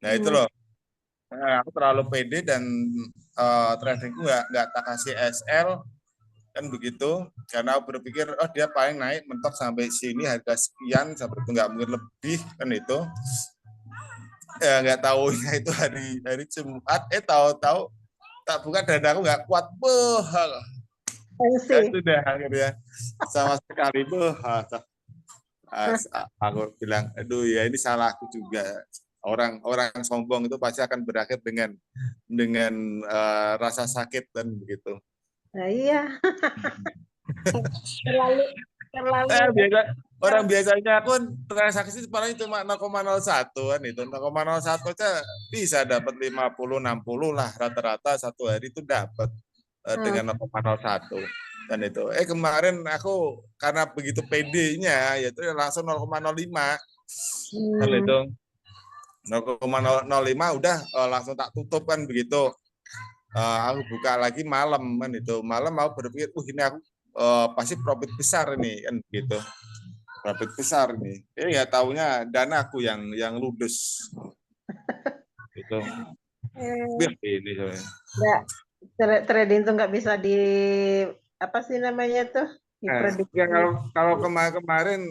Nah itu loh. Nah, aku terlalu pede dan tradingku nggak tak kasih SL kan begitu, karena aku berpikir oh dia paling naik mentok sampai sini harga sekian, sampai itu nggak mungkin lebih kan itu. Ya nggak tahu itu hari hari Jumat, tahu-tahu tak buka dan aku nggak kuat, ya Tensi. sudah akhirnya sama sekali aku bilang aduh ya ini salahku juga. Orang sombong itu pasti akan berakhir dengan rasa sakit dan begitu. Nah, iya. Terlalu terlalu Biasa orang biasanya pun transaksi paling cuma 0,01 kan itu 0,01 aja bisa dapat 50-60 lah rata-rata satu hari itu dapat dengan 0,01 dan itu kemarin aku karena begitu PD-nya yaitu langsung 0,05 kan hmm, itu 0,005 udah langsung tak tutup kan begitu. Aku buka lagi malam kan itu malam mau berpikir ini aku pasti profit besar ini kan gitu, profit besar nih ya taunya dana aku yang ludes gitu. Biar eh, ini nggak trading tuh nggak bisa di apa sih namanya tuh ya diprediksi. kalau kemarin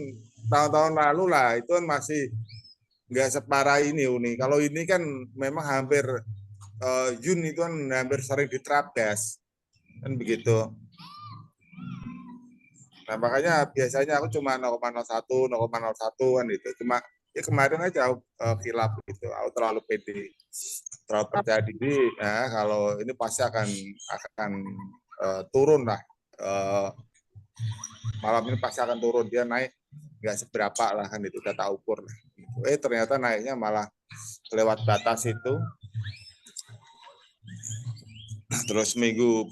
tahun-tahun lalu lah itu kan masih nggak separah ini Uni. Kalau ini kan memang hampir Yun itu kan hampir sering diterabas kan begitu. Nah makanya biasanya aku cuma 0,01 0,01 kan itu cuma ya kemarin aja aku kilap gitu, aku terlalu pede, terlalu percaya diri ya kalau ini pasti akan turun lah. Eh, Malam ini pasti akan turun, dia naik nggak seberapa lah kan itu udah tak ukur lah. Ternyata naiknya malah lewat batas itu. Terus minggu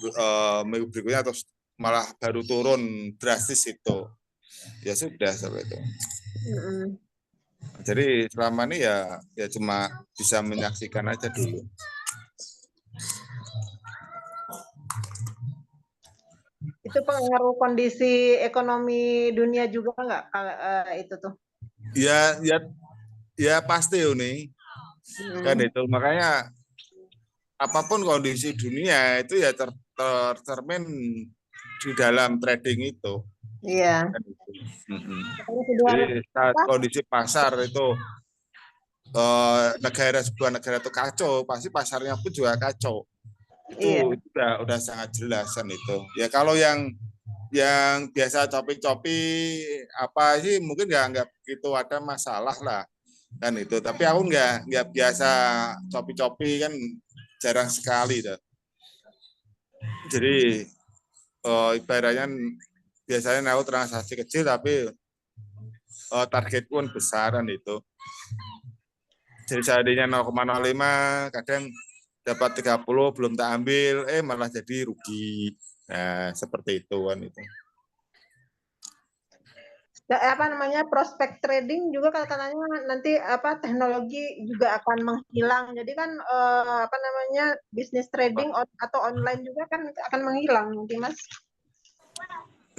berikutnya terus malah baru turun drastis itu. Ya sudah sampai itu. Mm-mm. Jadi selama ini ya cuma bisa menyaksikan aja dulu. Itu pengaruh kondisi ekonomi dunia juga nggak itu tuh. Ya ya pasti ini kan Hmm. itu makanya apapun kondisi dunia itu ya tercermin di dalam trading itu. Iya. Kan itu. Makanya sebuah Jadi saat apa? kondisi pasar itu sebuah negara itu kacau, pasti pasarnya pun juga kacau. Itu Iya. udah sangat jelas kan itu. Ya kalau yang biasa copi-copi apa sih mungkin nggak begitu ada masalah lah kan itu. Tapi aku nggak biasa copi-copi kan jarang sekali dah. Jadi ibaratnya biasanya aku transaksi kecil tapi target pun besaran itu. Jadi seandainya 0,05 kadang dapat 30 belum tak ambil malah jadi rugi. Nah, seperti itu kan itu. Apa namanya prospek trading juga katanya nanti apa teknologi juga akan menghilang. Jadi kan apa namanya bisnis trading atau online juga kan akan menghilang nanti Mas.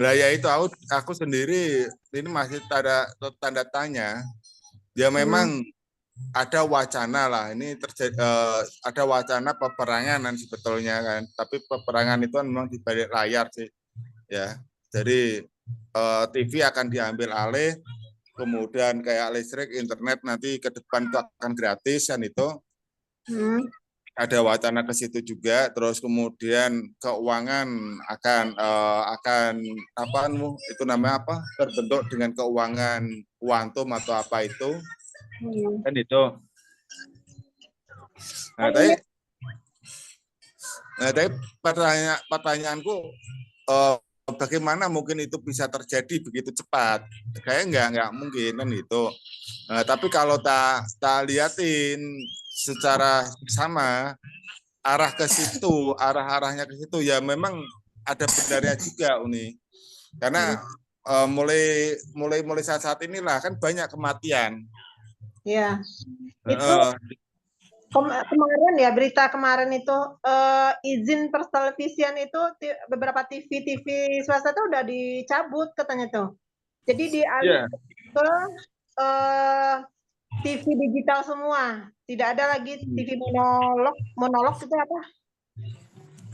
Nah, ya itu aku sendiri ini masih tanda tanya. Ya Hmm. memang ada wacana lah ini terjadi ada wacana peperangan sebetulnya kan. Tapi peperangan itu kan memang di balik layar sih ya. Jadi TV akan diambil alih, kemudian kayak listrik, internet nanti ke depan itu akan gratis kan itu. Hmm. Ada wacana ke situ juga, terus kemudian keuangan akan apa itu namanya apa terbentuk dengan keuangan kuantum atau apa itu Hmm. kan itu. Kan Nah, ini tapi pertanyaanku bagaimana mungkin itu bisa terjadi begitu cepat? Kayaknya nggak mungkin kan itu. Tapi kalau tak liatin secara sama arahnya ke situ ya memang ada benarnya juga Uni. Karena mulai saat inilah kan banyak kematian. ya itu Uh, kemarin ya berita kemarin itu izin pertelevisian itu beberapa TV swasta tuh udah dicabut katanya tuh. Jadi dialih ya, ke eh, TV digital semua, tidak ada lagi TV monolog itu apa?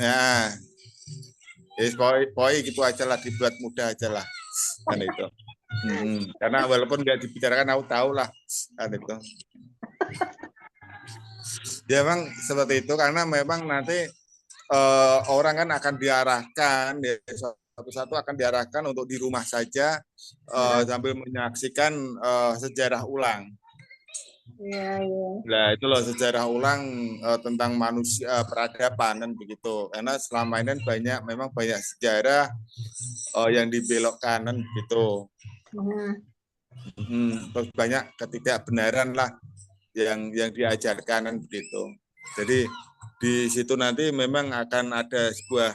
Nah, pokoknya gitu aja lah, dibuat mudah aja lah, kan itu. Karena walaupun nggak dibicarakan, aku tahu lah, kan itu. Ya memang seperti itu, karena memang nanti orang kan akan diarahkan, ya, satu-satu akan diarahkan untuk di rumah saja sambil menyaksikan sejarah ulang. Iya, iya. Nah itu loh sejarah ulang tentang manusia peradaban dan begitu. Karena selama ini memang banyak sejarah yang dibelokkan kan begitu. Terus banyak ketidakbenaran lah yang diajarkan kan begitu. Jadi di situ nanti memang akan ada sebuah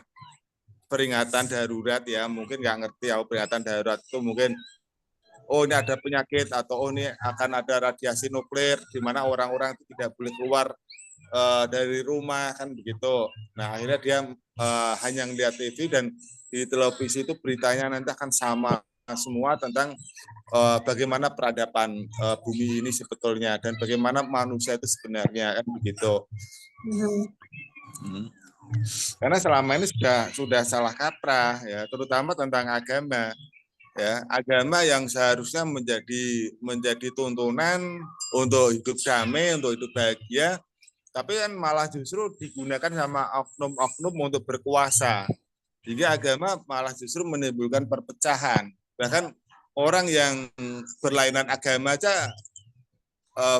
peringatan darurat ya, mungkin nggak ngerti ya peringatan darurat itu mungkin ini ada penyakit atau ini akan ada radiasi nuklir di mana orang-orang itu tidak boleh keluar dari rumah kan begitu. Nah akhirnya dia hanya ngeliat TV dan di televisi itu beritanya nanti akan sama semua tentang bagaimana peradaban bumi ini sebetulnya dan bagaimana manusia itu sebenarnya kan begitu. Karena selama ini sudah salah kaprah ya, terutama tentang agama. Ya, agama yang seharusnya menjadi tuntunan untuk hidup damai, untuk hidup bahagia, tapi kan malah justru digunakan sama oknum-oknum untuk berkuasa. Jadi agama malah justru menimbulkan perpecahan. Bahkan orang yang berlainan agama aja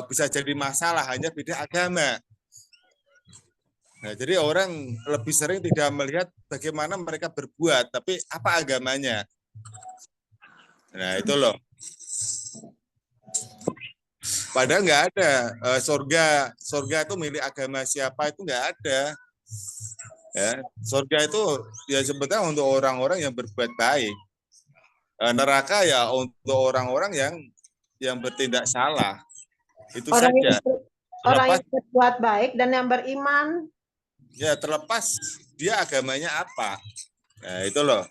bisa jadi masalah hanya beda agama. Nah, jadi orang lebih sering tidak melihat bagaimana mereka berbuat, tapi apa agamanya. Nah, itu loh. Padahal nggak ada surga itu milik agama siapa itu nggak ada. Ya, surga itu ya sebetulnya untuk orang-orang yang berbuat baik. Neraka ya untuk orang-orang yang bertindak salah. Itu saja. Orang yang berbuat baik dan yang beriman. Ya terlepas dia agamanya apa. Nah, itu loh.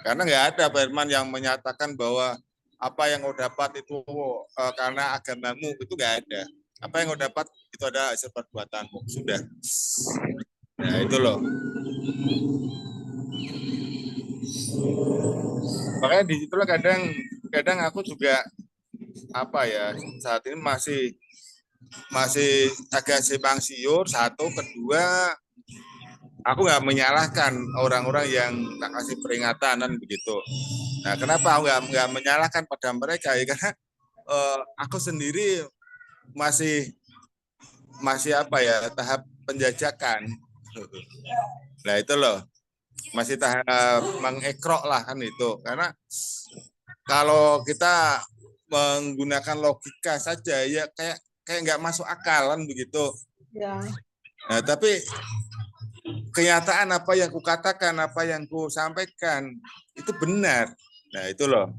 Karena nggak ada firman yang menyatakan bahwa apa yang kau dapat itu karena agamamu, itu nggak ada. Apa yang kau dapat itu ada hasil perbuatanmu. Sudah. Nah itu loh. Makanya di situlah kadang aku juga saat ini masih agak simpang siur. Satu, kedua, aku nggak menyalahkan orang-orang yang tak kasih peringatan dan begitu. Nah, kenapa aku nggak menyalahkan pada mereka ya? Karena aku sendiri masih tahap penjajakan. Nah itu loh, masih tahap mengekrok lah kan itu. Karena kalau kita menggunakan logika saja ya kayak nggak masuk akalan begitu. Ya. Nah, tapi kenyataan apa yang kukatakan, apa yang ku sampaikan itu benar. Nah itu loh.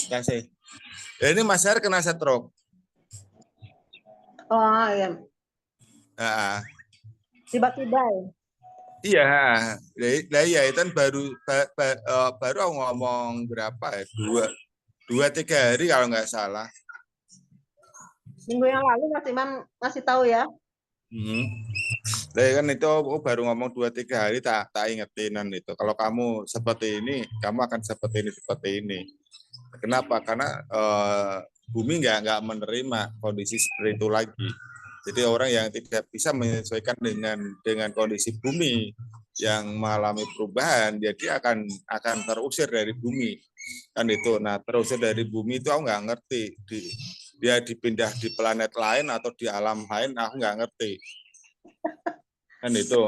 Kasih. Ya, ini Mas Har kena stroke. Oh iya. Tiba-tiba ya. Iya, iya itu kan baru aku ngomong berapa ya, 2-3 hari kalau nggak salah. Minggu yang lalu Mas Imam masih tahu ya. Kan itu aku baru ngomong 2-3 hari tak ingetinan itu. Kalau kamu seperti ini, kamu akan seperti ini. Kenapa? Karena bumi nggak menerima kondisi seperti itu lagi. Jadi orang yang tidak bisa menyesuaikan dengan kondisi bumi yang mengalami perubahan, jadi akan terusir dari bumi kan itu. Nah terusir dari bumi itu aku nggak ngerti. Dia dipindah di planet lain atau di alam lain, aku nggak ngerti kan itu.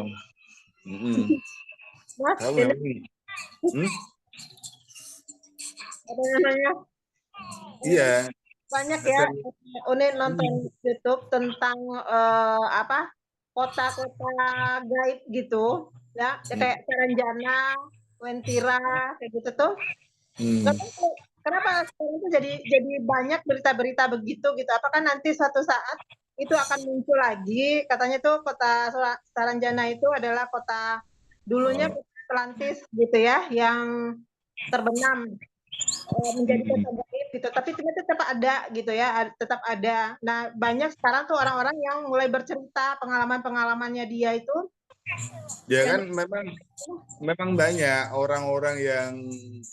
Mas, apa namanya? Iya. Banyak ya, Une nonton YouTube tentang kota-kota gaib gitu, ya kayak Saranjana, Wentira, kayak gitu tuh. Kenapa sekarang itu jadi banyak berita-berita begitu gitu? Apakah nanti suatu saat itu akan muncul lagi? Katanya tuh kota Saranjana itu adalah kota dulunya pelantis gitu ya, yang terbenam menjadi kota gaib gitu, tapi ternyata tetap ada gitu ya, tetap ada. Nah, banyak sekarang tuh orang-orang yang mulai bercerita pengalaman-pengalamannya dia itu. Ya Yang kan memang banyak orang-orang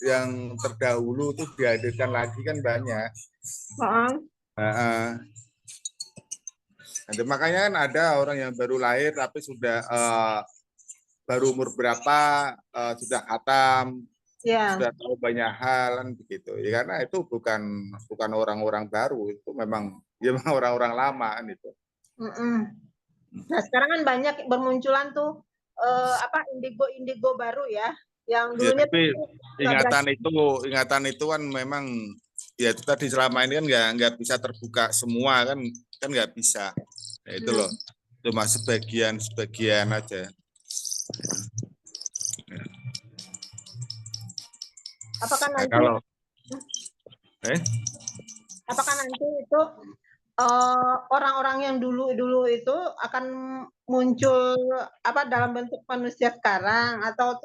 yang terdahulu tuh dihadirkan lagi kan banyak. Nah, makanya kan ada orang yang baru lahir tapi sudah baru umur berapa sudah khatam, sudah tahu banyak hal kan begitu. Ya karena itu bukan orang-orang baru, itu memang orang-orang lama kan itu. Nah, sekarang kan banyak bermunculan tuh indigo baru ya, yang Ya, dulunya tapi ingatan itu kan memang ya itu tadi selama ini kan nggak bisa terbuka semua kan nggak bisa. Ya, itu loh, cuma sebagian aja. Apakah nanti apakah nanti itu orang-orang yang dulu itu akan muncul dalam bentuk manusia sekarang atau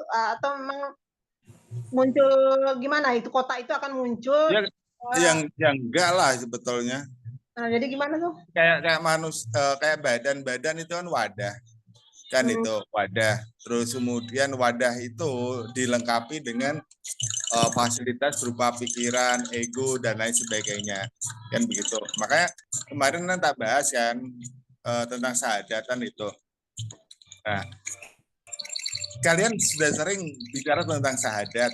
memang muncul gimana itu kota itu akan muncul? Ya, yang enggak lah sebetulnya. Nah, jadi gimana tuh? Kayak manusia, kayak badan itu kan wadah. Kan itu wadah. Terus kemudian wadah itu dilengkapi dengan fasilitas berupa pikiran, ego dan lain sebagainya. Kan begitu. Makanya kemarin kan tak bahas kan tentang sahadatan itu. Nah, kalian sudah sering bicara tentang sahadat,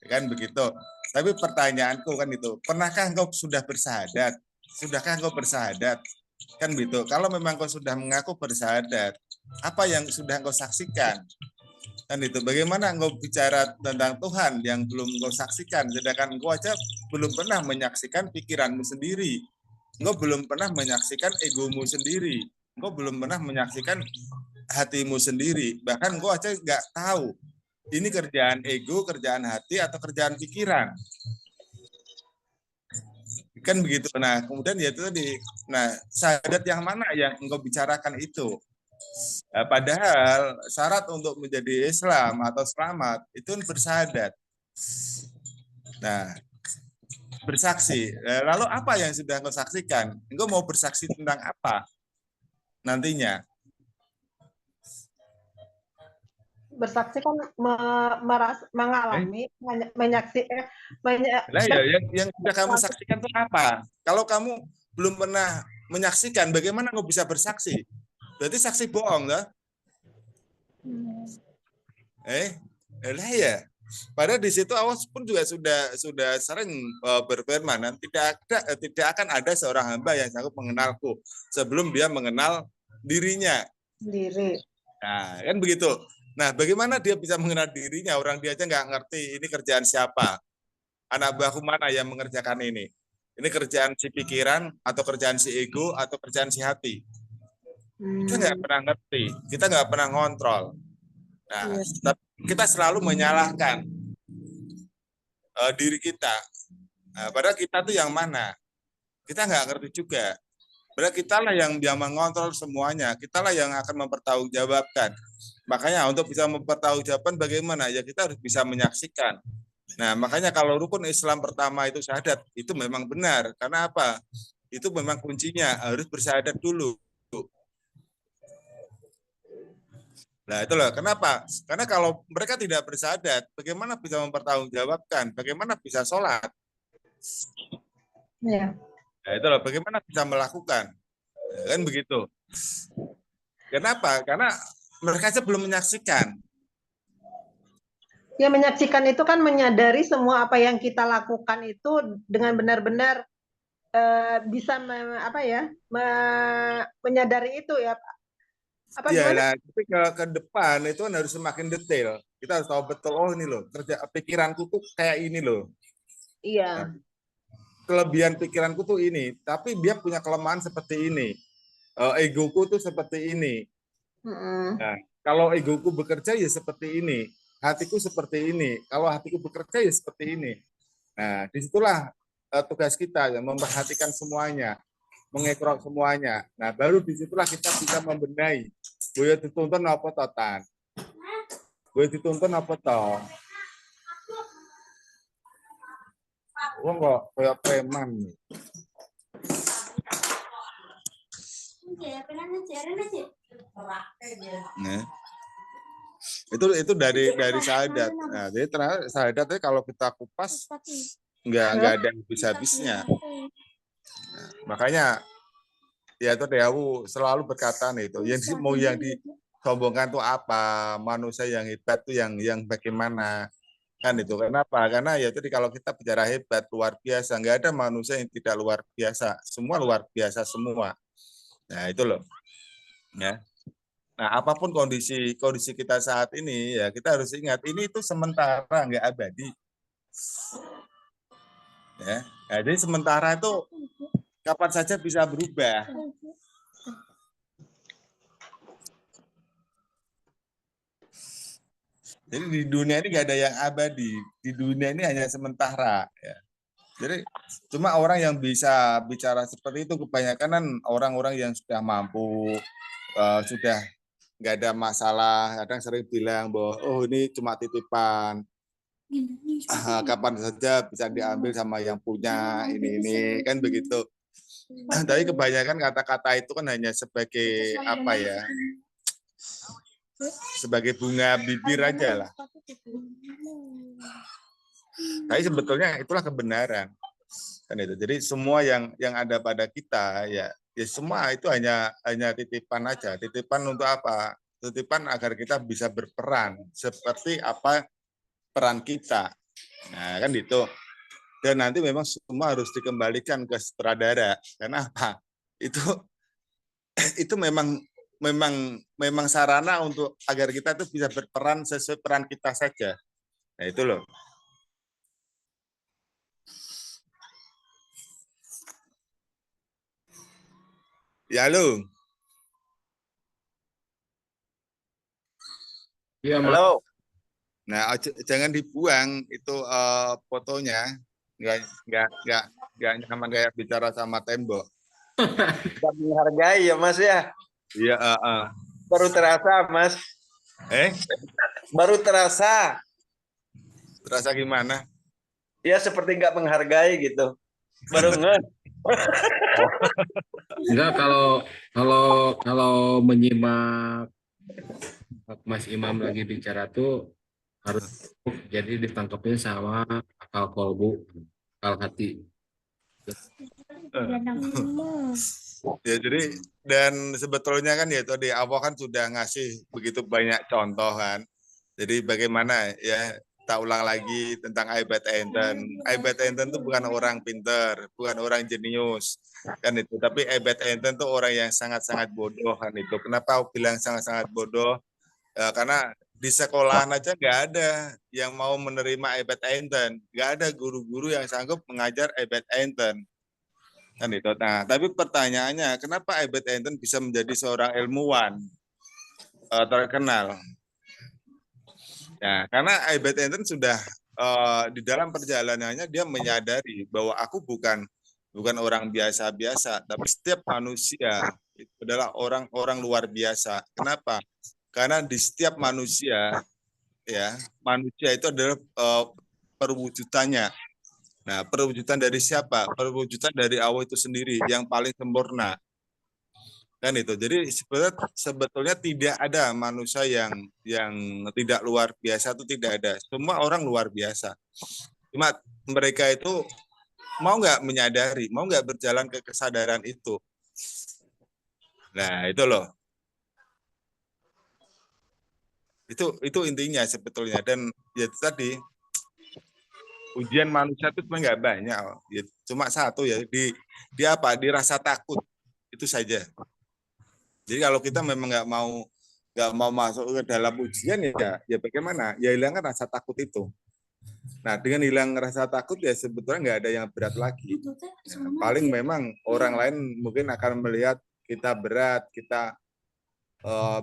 kan begitu. Tapi pertanyaanku kan itu, pernahkah engkau sudah bersahadat? Sudahkah engkau bersahadat? Kan begitu. Kalau memang engkau sudah mengaku bersahadat, apa yang sudah engkau saksikan? Kan itu. Bagaimana engkau bicara tentang Tuhan yang belum engkau saksikan, sedangkan engkau aja belum pernah menyaksikan pikiranmu sendiri. Engkau belum pernah menyaksikan egomu sendiri. Engkau belum pernah menyaksikan hatimu sendiri. Bahkan engkau aja nggak tahu ini kerjaan ego, kerjaan hati, atau kerjaan pikiran. Kan begitu. Nah, kemudian ya itu tadi. Nah, syahadat yang mana yang engkau bicarakan itu? Nah, padahal syarat untuk menjadi Islam atau selamat itu bersahadat. Nah, bersaksi. Lalu apa yang sudah engkau saksikan? Engkau mau bersaksi tentang apa nantinya? Bersaksi kan mengalami, menyaksikan. Nah, ya, yang sudah kamu saksikan itu apa? Kalau kamu belum pernah menyaksikan, bagaimana kamu bisa bersaksi? Berarti saksi bohong, lah. Lah ya. Padahal di situ awas pun juga sudah sering berfirman, tidak akan ada seorang hamba yang sanggup mengenalku sebelum dia mengenal dirinya. Nah, kan begitu. Nah, bagaimana dia bisa mengenal dirinya? Orang dia aja nggak ngerti ini kerjaan siapa. Anak buahku mana yang mengerjakan ini? Ini kerjaan si pikiran, atau kerjaan si ego, atau kerjaan si hati. Kita nggak pernah ngerti, kita nggak pernah ngontrol. Nah, kita selalu menyalahkan diri kita. Nah, padahal kita tuh yang mana? Kita nggak ngerti juga. Padahal kita lah yang mengontrol semuanya. Kita lah yang akan mempertanggungjawabkan. Makanya untuk bisa mempertanggungjawabkan bagaimana? Ya kita harus bisa menyaksikan. Nah, makanya kalau rukun Islam pertama itu syahadat, itu memang benar. Karena apa? Itu memang kuncinya, harus bersyahadat dulu. Nah, itulah kenapa? Karena kalau mereka tidak bersyahadat, bagaimana bisa mempertanggungjawabkan? Bagaimana bisa sholat? Ya. Nah, itulah bagaimana bisa melakukan? Kan begitu. Kenapa? Karena mereka saja belum menyaksikan. Ya, menyaksikan itu kan menyadari semua apa yang kita lakukan itu dengan benar-benar bisa menyadari itu ya. Apa ya lah, tapi ke depan itu kan harus semakin detail. Kita harus tahu betul, oh ini loh, kerja pikiranku tuh kayak ini loh. Iya. Nah, kelebihan pikiranku tuh ini, tapi dia punya kelemahan seperti ini. Egoku tuh seperti ini. Nah, kalau egoku bekerja ya seperti ini, hatiku seperti ini. Kalau hatiku bekerja ya seperti ini. Nah, disitulah tugas kita ya, memperhatikan semuanya, mengekrok semuanya. Nah, baru disitulah kita bisa membenahi. Boyo dituntun apa totan. gue ditonton apa tau? Gue nggak kayak preman nih. Nah, itu dari Sahadat. Nah, jadi ternyata Sahadatnya kalau kita kupas nggak ada habis-habisnya. Nah, makanya ya itu Dewu selalu berkata nih itu yang disombongkan tuh apa, manusia yang hebat tuh yang bagaimana, kan itu. Kenapa? Karena ya jadi kalau kita bicara hebat luar biasa, nggak ada manusia yang tidak luar biasa, semua luar biasa semua. Nah itu loh ya. Nah apapun kondisi kita saat ini ya kita harus ingat ini itu sementara, nggak abadi ya. Nah, jadi sementara itu kapan saja bisa berubah. Jadi di dunia ini nggak ada yang abadi, di dunia ini hanya sementara. Ya. Jadi cuma orang yang bisa bicara seperti itu kebanyakan kan orang-orang yang sudah mampu, sudah nggak ada masalah. Kadang sering bilang bahwa oh ini cuma titipan, kapan saja bisa diambil sama yang punya ini kan begitu. Tapi kebanyakan kata-kata itu kan hanya sebagai apa ya? Sebagai bunga bibir aja lah. Tapi sebetulnya itulah kebenaran. Kan itu. Jadi semua yang ada pada kita ya semua itu hanya titipan aja. Titipan untuk apa? Titipan agar kita bisa berperan seperti apa peran kita. Nah, kan itu. Dan nanti memang semua harus dikembalikan ke sutradara. Karena apa? Itu memang sarana untuk agar kita tuh bisa berperan sesuai peran kita saja. Nah, itu loh. Ya, lo. Iya, Halo. Nah, jangan dibuang itu fotonya. Nggak nyaman kayak bicara sama tembok. Tidak menghargai ya Mas ya. Iya, Baru terasa Mas. Baru terasa. Terasa gimana? Ya seperti nggak menghargai gitu. Baru nge. enggak kalau menyimak Mas Imam lagi bicara tuh harus jadi ditangkapnya sama akal kolbu, akal hati. Ya, jadi dan sebetulnya kan ya tadi awal kan sudah ngasih begitu banyak contoh kan. Jadi bagaimana ya tak ulang lagi tentang Albert Einstein. Albert Einstein itu bukan orang pinter, bukan orang jenius kan itu. Tapi Albert Einstein itu orang yang sangat-sangat bodoh kan itu. Kenapa aku bilang sangat-sangat bodoh? Ya, karena di sekolahan aja nggak ada yang mau menerima Albert Einstein. Nggak ada guru-guru yang sanggup mengajar Albert Einstein. Kan itu. Nah, tapi pertanyaannya, kenapa Albert Einstein bisa menjadi seorang ilmuwan terkenal? Ya, karena Albert Einstein sudah di dalam perjalanannya dia menyadari bahwa aku bukan orang biasa-biasa, tapi setiap manusia itu adalah orang-orang luar biasa. Kenapa? Karena di setiap manusia, ya, manusia itu adalah perwujudannya. Nah, perwujudan dari siapa? Perwujudan dari Allah itu sendiri yang paling sempurna. Kan itu. Jadi sebetulnya tidak ada manusia yang tidak luar biasa, itu tidak ada. Semua orang luar biasa. Cuma mereka itu mau nggak menyadari, mau nggak berjalan ke kesadaran itu. Nah, itu loh. Itu intinya sebetulnya. Dan ya tadi ujian manusia itu cuma nggak banyak, ya, cuma satu ya di apa? Di rasa takut itu saja. Jadi kalau kita memang nggak mau masuk ke dalam ujian ya bagaimana? Ya hilangkan rasa takut itu. Nah dengan hilang rasa takut ya sebetulnya nggak ada yang berat lagi. Ya, paling memang orang lain mungkin akan melihat kita berat, kita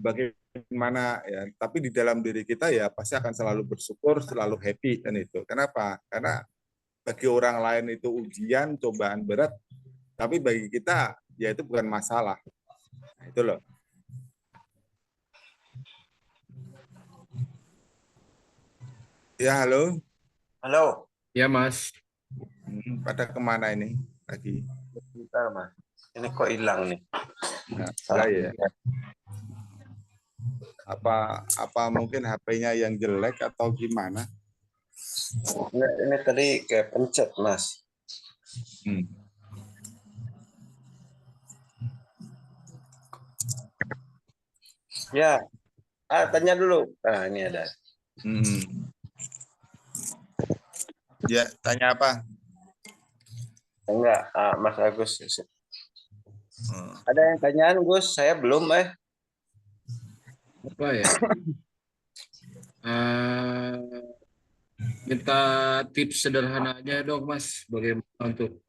bagaimana ya. Tapi di dalam diri kita ya pasti akan selalu bersyukur, selalu happy kan itu. Kenapa? Karena bagi orang lain itu ujian, cobaan berat, tapi bagi kita ya itu bukan masalah. Nah, itu loh. Ya, halo. Halo. Ya, Mas. Pada kemana ini lagi? Bentar, Mas. Ini kok hilang nih. Nah, Salah. ya. Apa mungkin HP-nya yang jelek atau gimana? Ini tadi kayak pencet, Mas. Hmm. Ya, tanya dulu. Nah, ini ada. Hmm. Ya, tanya apa? Enggak, Mas Agus. Hmm. Ada yang tanyaan, Gus? Saya belum, Apa ya? Minta tips sederhana aja dong, Mas, bagaimana untuk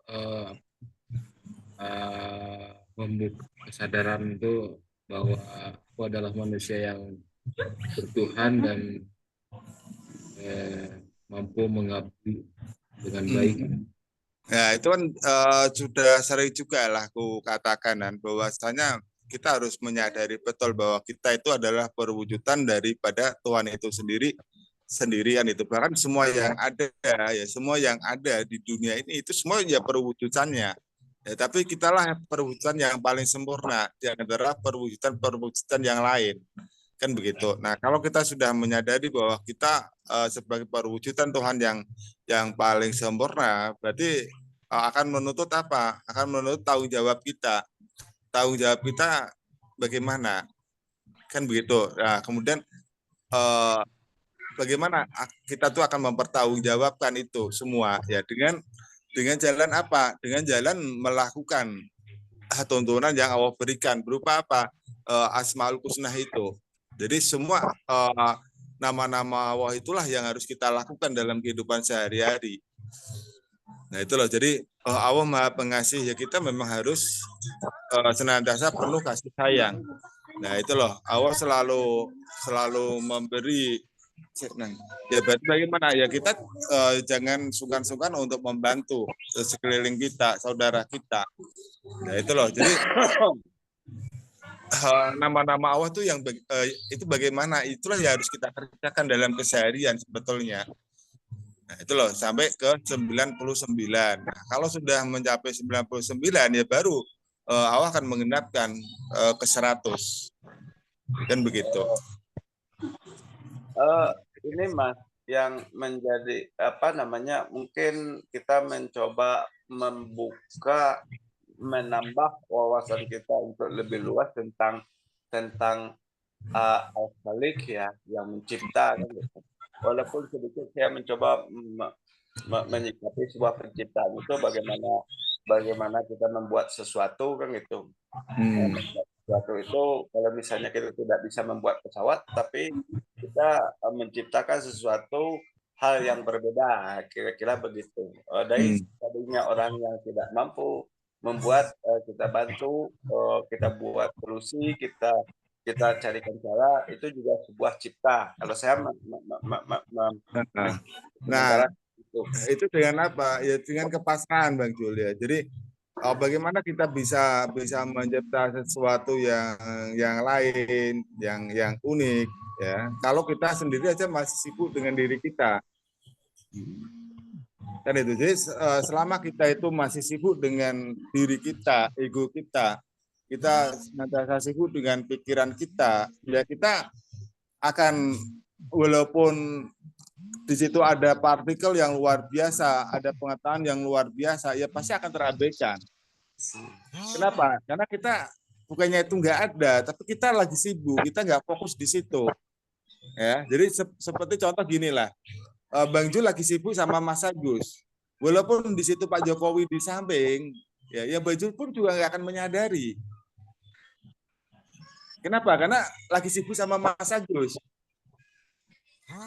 membuka kesadaran itu bahwa aku adalah manusia yang bertuhan dan mampu mengabdi dengan baik. Ya, itu kan sudah sering juga lah aku katakan kan, bahwasanya kita harus menyadari betul bahwa kita itu adalah perwujudan daripada Tuhan itu sendirian itu. Bahkan semua yang ada ya, semua yang ada di dunia ini itu semua ya perwujudannya. Ya, tapi kitalah perwujudan yang paling sempurna di antara perwujudan yang lain. Kan begitu. Nah, kalau kita sudah menyadari bahwa kita sebagai perwujudan Tuhan yang paling sempurna, berarti akan menuntut apa? Akan menuntut tanggung jawab kita. Tanggung jawab kita bagaimana? Kan begitu. Nah, kemudian bagaimana kita tuh akan mempertanggungjawabkan itu semua ya dengan jalan apa? Dengan jalan melakukan tuntunan yang Allah berikan berupa apa? Asmaul Husna itu. Jadi semua nama-nama Allah itulah yang harus kita lakukan dalam kehidupan sehari-hari. Nah itu loh, jadi Allah Maha Pengasih, ya kita memang harus senantiasa penuh kasih sayang. Nah itu loh, Allah selalu memberi. Nah, ya berarti bagaimana ya kita jangan sungkan-sungkan untuk membantu sekeliling kita, saudara kita. Nah itu loh, jadi nama-nama Allah tuh yang itu bagaimana, itulah yang harus kita kerjakan dalam keseharian sebetulnya. Nah, itu loh sampai ke 99. Nah, kalau sudah mencapai 99 ya baru Allah akan mengenapkan ke 100. Kan begitu. Ini Mas yang menjadi apa namanya? Mungkin kita mencoba membuka, menambah wawasan kita untuk lebih luas tentang Al-Khaliq ya, yang mencipta kan gitu. Walaupun sedikit saya mencoba menyikapi sebuah penciptaan itu bagaimana kita membuat sesuatu kan gitu. Membuat sesuatu itu kalau misalnya kita tidak bisa membuat pesawat, tapi kita menciptakan sesuatu hal yang berbeda, kira-kira begitu. Dari tadinya orang yang tidak mampu membuat, kita bantu, kita buat solusi, kita carikan cara, itu juga sebuah cipta. Kalau saya Nah, itu dengan apa? Ya dengan kepasangan, Bang Julia. Jadi bagaimana kita bisa mencipta sesuatu yang lain, yang unik, ya. Kalau kita sendiri aja masih sibuk dengan diri kita, kan itu. Jadi selama kita itu masih sibuk dengan diri kita, ego kita senantiasa sibuk dengan pikiran kita, ya kita akan, walaupun di situ ada partikel yang luar biasa, ada pengetahuan yang luar biasa, ya pasti akan terabaikan. Kenapa? Karena kita bukannya itu nggak ada, tapi kita lagi sibuk, kita nggak fokus di situ. Ya, jadi seperti contoh gini lah, Bang Jul lagi sibuk sama Mas Agus. Walaupun di situ Pak Jokowi di samping, ya Bang Jul pun juga nggak akan menyadari. Kenapa? Karena lagi sibuk sama Mas Agus.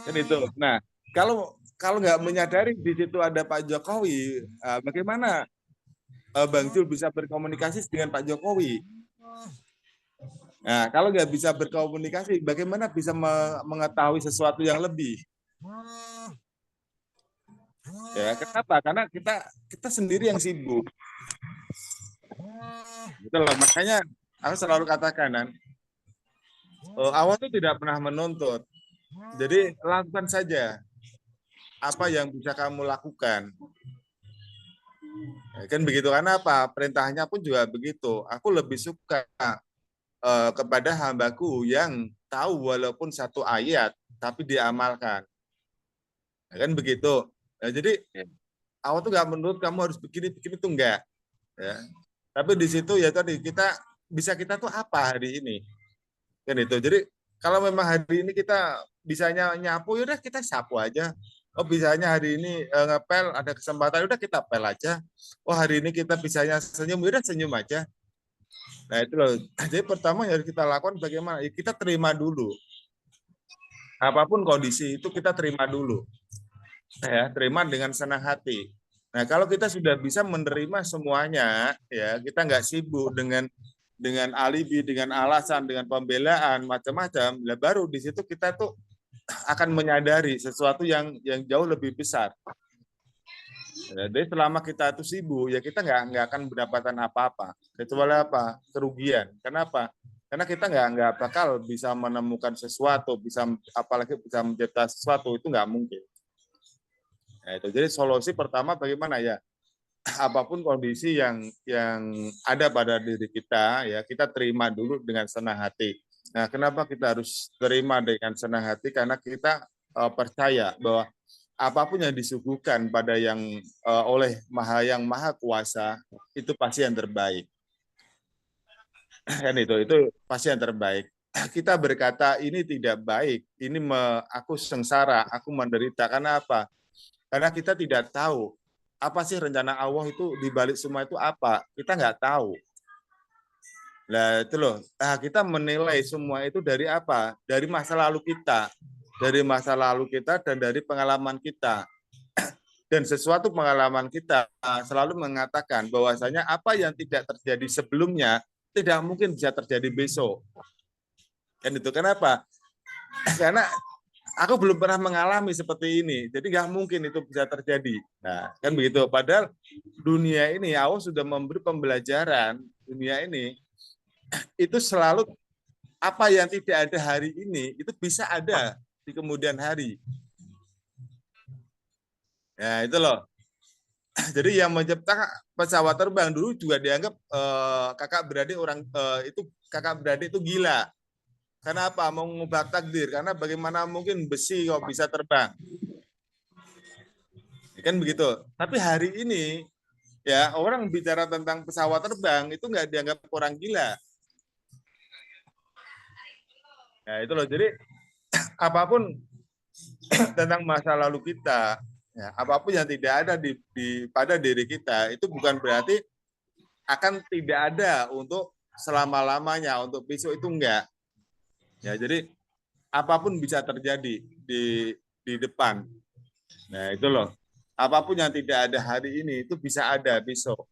Kan itu. Nah, kalau nggak menyadari di situ ada Pak Jokowi, bagaimana Bang Jul bisa berkomunikasi dengan Pak Jokowi? Nah, kalau nggak bisa berkomunikasi, bagaimana bisa mengetahui sesuatu yang lebih? Ya, kenapa? Karena kita sendiri yang sibuk. Gitu loh. Makanya aku selalu katakan kan, Allah itu tidak pernah menuntut. Jadi lakukan saja. apa yang bisa kamu lakukan. Ya, kan begitu, karena apa? Perintahnya pun juga begitu. Aku lebih suka kepada hambaku yang tahu walaupun satu ayat, tapi diamalkan. Ya, kan begitu. Ya, jadi aku tuh nggak menurut kamu harus begini tuh enggak. Ya. Tapi di situ ya tadi kita tuh apa hari ini, kan itu. Jadi kalau memang hari ini kita bisanya nyapu, yaudah kita sapu aja. Oh bisanya hari ini ngepel, ada kesempatan, udah kita pel aja. Oh hari ini kita bisanya senyum, udah senyum aja. Nah itu loh. Jadi pertama yang harus kita lakukan bagaimana? Ya, kita terima dulu. Apapun kondisi itu kita terima dulu. Ya, terima dengan senang hati. Nah, kalau kita sudah bisa menerima semuanya, ya kita nggak sibuk dengan alibi, dengan alasan, dengan pembelaan macam-macam, lah baru di situ kita tuh akan menyadari sesuatu yang jauh lebih besar. Jadi selama kita itu sibuk, ya kita nggak akan mendapatkan apa-apa, kecuali apa? Kerugian. Kenapa? Karena kita nggak bakal bisa menemukan sesuatu, apalagi bisa mencipta sesuatu, itu nggak mungkin. Nah, itu. Jadi solusi pertama bagaimana ya? Apapun kondisi yang ada pada diri kita, ya kita terima dulu dengan senang hati. Nah, kenapa kita harus terima dengan senang hati? Karena kita percaya bahwa apapun yang disuguhkan pada oleh yang maha kuasa itu pasti yang terbaik. Kan itu pasti yang terbaik. Kita berkata ini tidak baik, ini aku sengsara, aku menderita. Karena apa? Karena kita tidak tahu apa sih rencana Allah itu di balik semua itu apa. Kita nggak tahu. Nah itu loh, kita menilai semua itu dari apa? Dari masa lalu kita. Dari masa lalu kita dan dari pengalaman kita. Dan sesuatu pengalaman kita selalu mengatakan bahwasanya apa yang tidak terjadi sebelumnya tidak mungkin bisa terjadi besok. Kan itu kenapa? Karena aku belum pernah mengalami seperti ini, jadi nggak mungkin itu bisa terjadi. Nah, kan begitu. Padahal dunia ini Allah sudah memberi pembelajaran. Dunia ini itu selalu apa yang tidak ada hari ini itu bisa ada di kemudian hari. Ya itu loh. Jadi yang menciptakan pesawat terbang dulu juga dianggap kakak beradik itu gila. Karena apa? Mau mengubah takdir. Karena bagaimana mungkin besi kok bisa terbang? Kan begitu. Tapi hari ini ya orang bicara tentang pesawat terbang itu nggak dianggap orang gila. Ya itu loh. Jadi apapun tentang masa lalu kita, ya, apapun yang tidak ada pada diri kita itu bukan berarti akan tidak ada untuk selama-lamanya, untuk besok itu enggak. Ya jadi apapun bisa terjadi di depan. Nah itu loh. Apapun yang tidak ada hari ini itu bisa ada besok.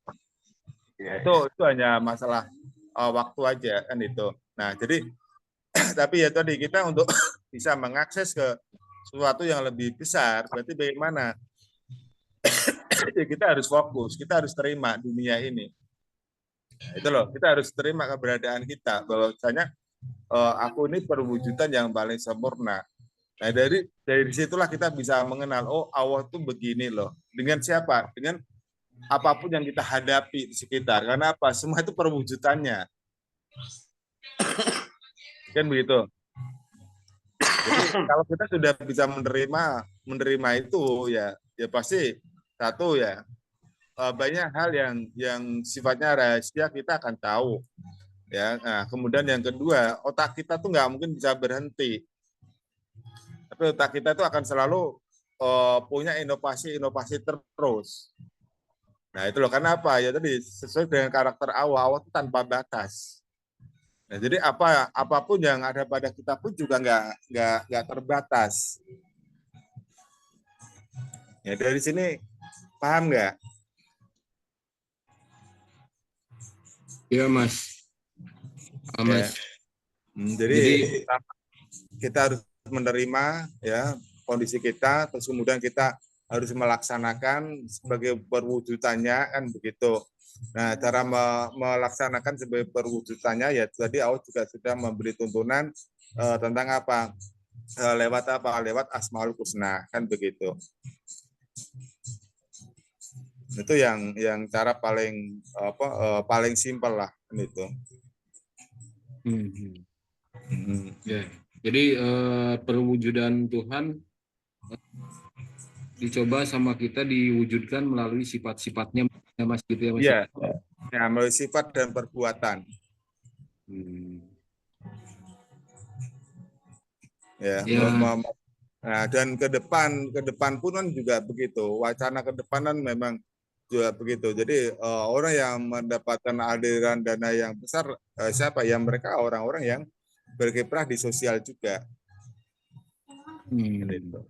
Ya, itu hanya masalah waktu aja kan itu. Nah jadi tapi ya tadi kita untuk bisa mengakses ke sesuatu yang lebih besar, berarti bagaimana? Ya, kita harus fokus, kita harus terima dunia ini. Nah, itu loh, kita harus terima keberadaan kita bahwasanya aku ini perwujudan yang paling sempurna. Nah dari situlah kita bisa mengenal, oh Allah tuh begini loh. Dengan siapa? Dengan apapun yang kita hadapi di sekitar. Karena apa? Semua itu perwujudannya. Kan begitu. Jadi kalau kita sudah bisa menerima itu ya pasti satu ya banyak hal yang sifatnya rahasia kita akan tahu ya. Nah, kemudian yang kedua, otak kita tuh nggak mungkin bisa berhenti. Tapi otak kita tuh akan selalu punya inovasi terus. Nah, itu loh kenapa ya tadi sesuai dengan karakter Allah itu tanpa batas. Nah, jadi apapun yang ada pada kita pun juga nggak terbatas. Ya dari sini paham nggak? Iya Mas. Mas. Ya. Jadi kita harus menerima ya kondisi kita, terus kemudian kita harus melaksanakan sebagai perwujudannya kan begitu. Nah, cara melaksanakan sebagai perwujudannya ya tadi Allah juga sudah memberi tuntunan tentang apa? lewat apa? Lewat Asmaul Husna, kan begitu. Itu yang cara paling paling simpel lah kan itu. Ya. Jadi perwujudan Tuhan dicoba sama kita diwujudkan melalui sifat-sifatnya, Mas, gitu ya, Mas? Iya, ya, melalui sifat dan perbuatan. Ya, Ya. nah, dan ke depan pun kan juga begitu. Wacana ke depan kan memang juga begitu. Jadi orang yang mendapatkan aliran dana yang besar siapa? Ya mereka orang-orang yang berkiprah di sosial juga. Gitu.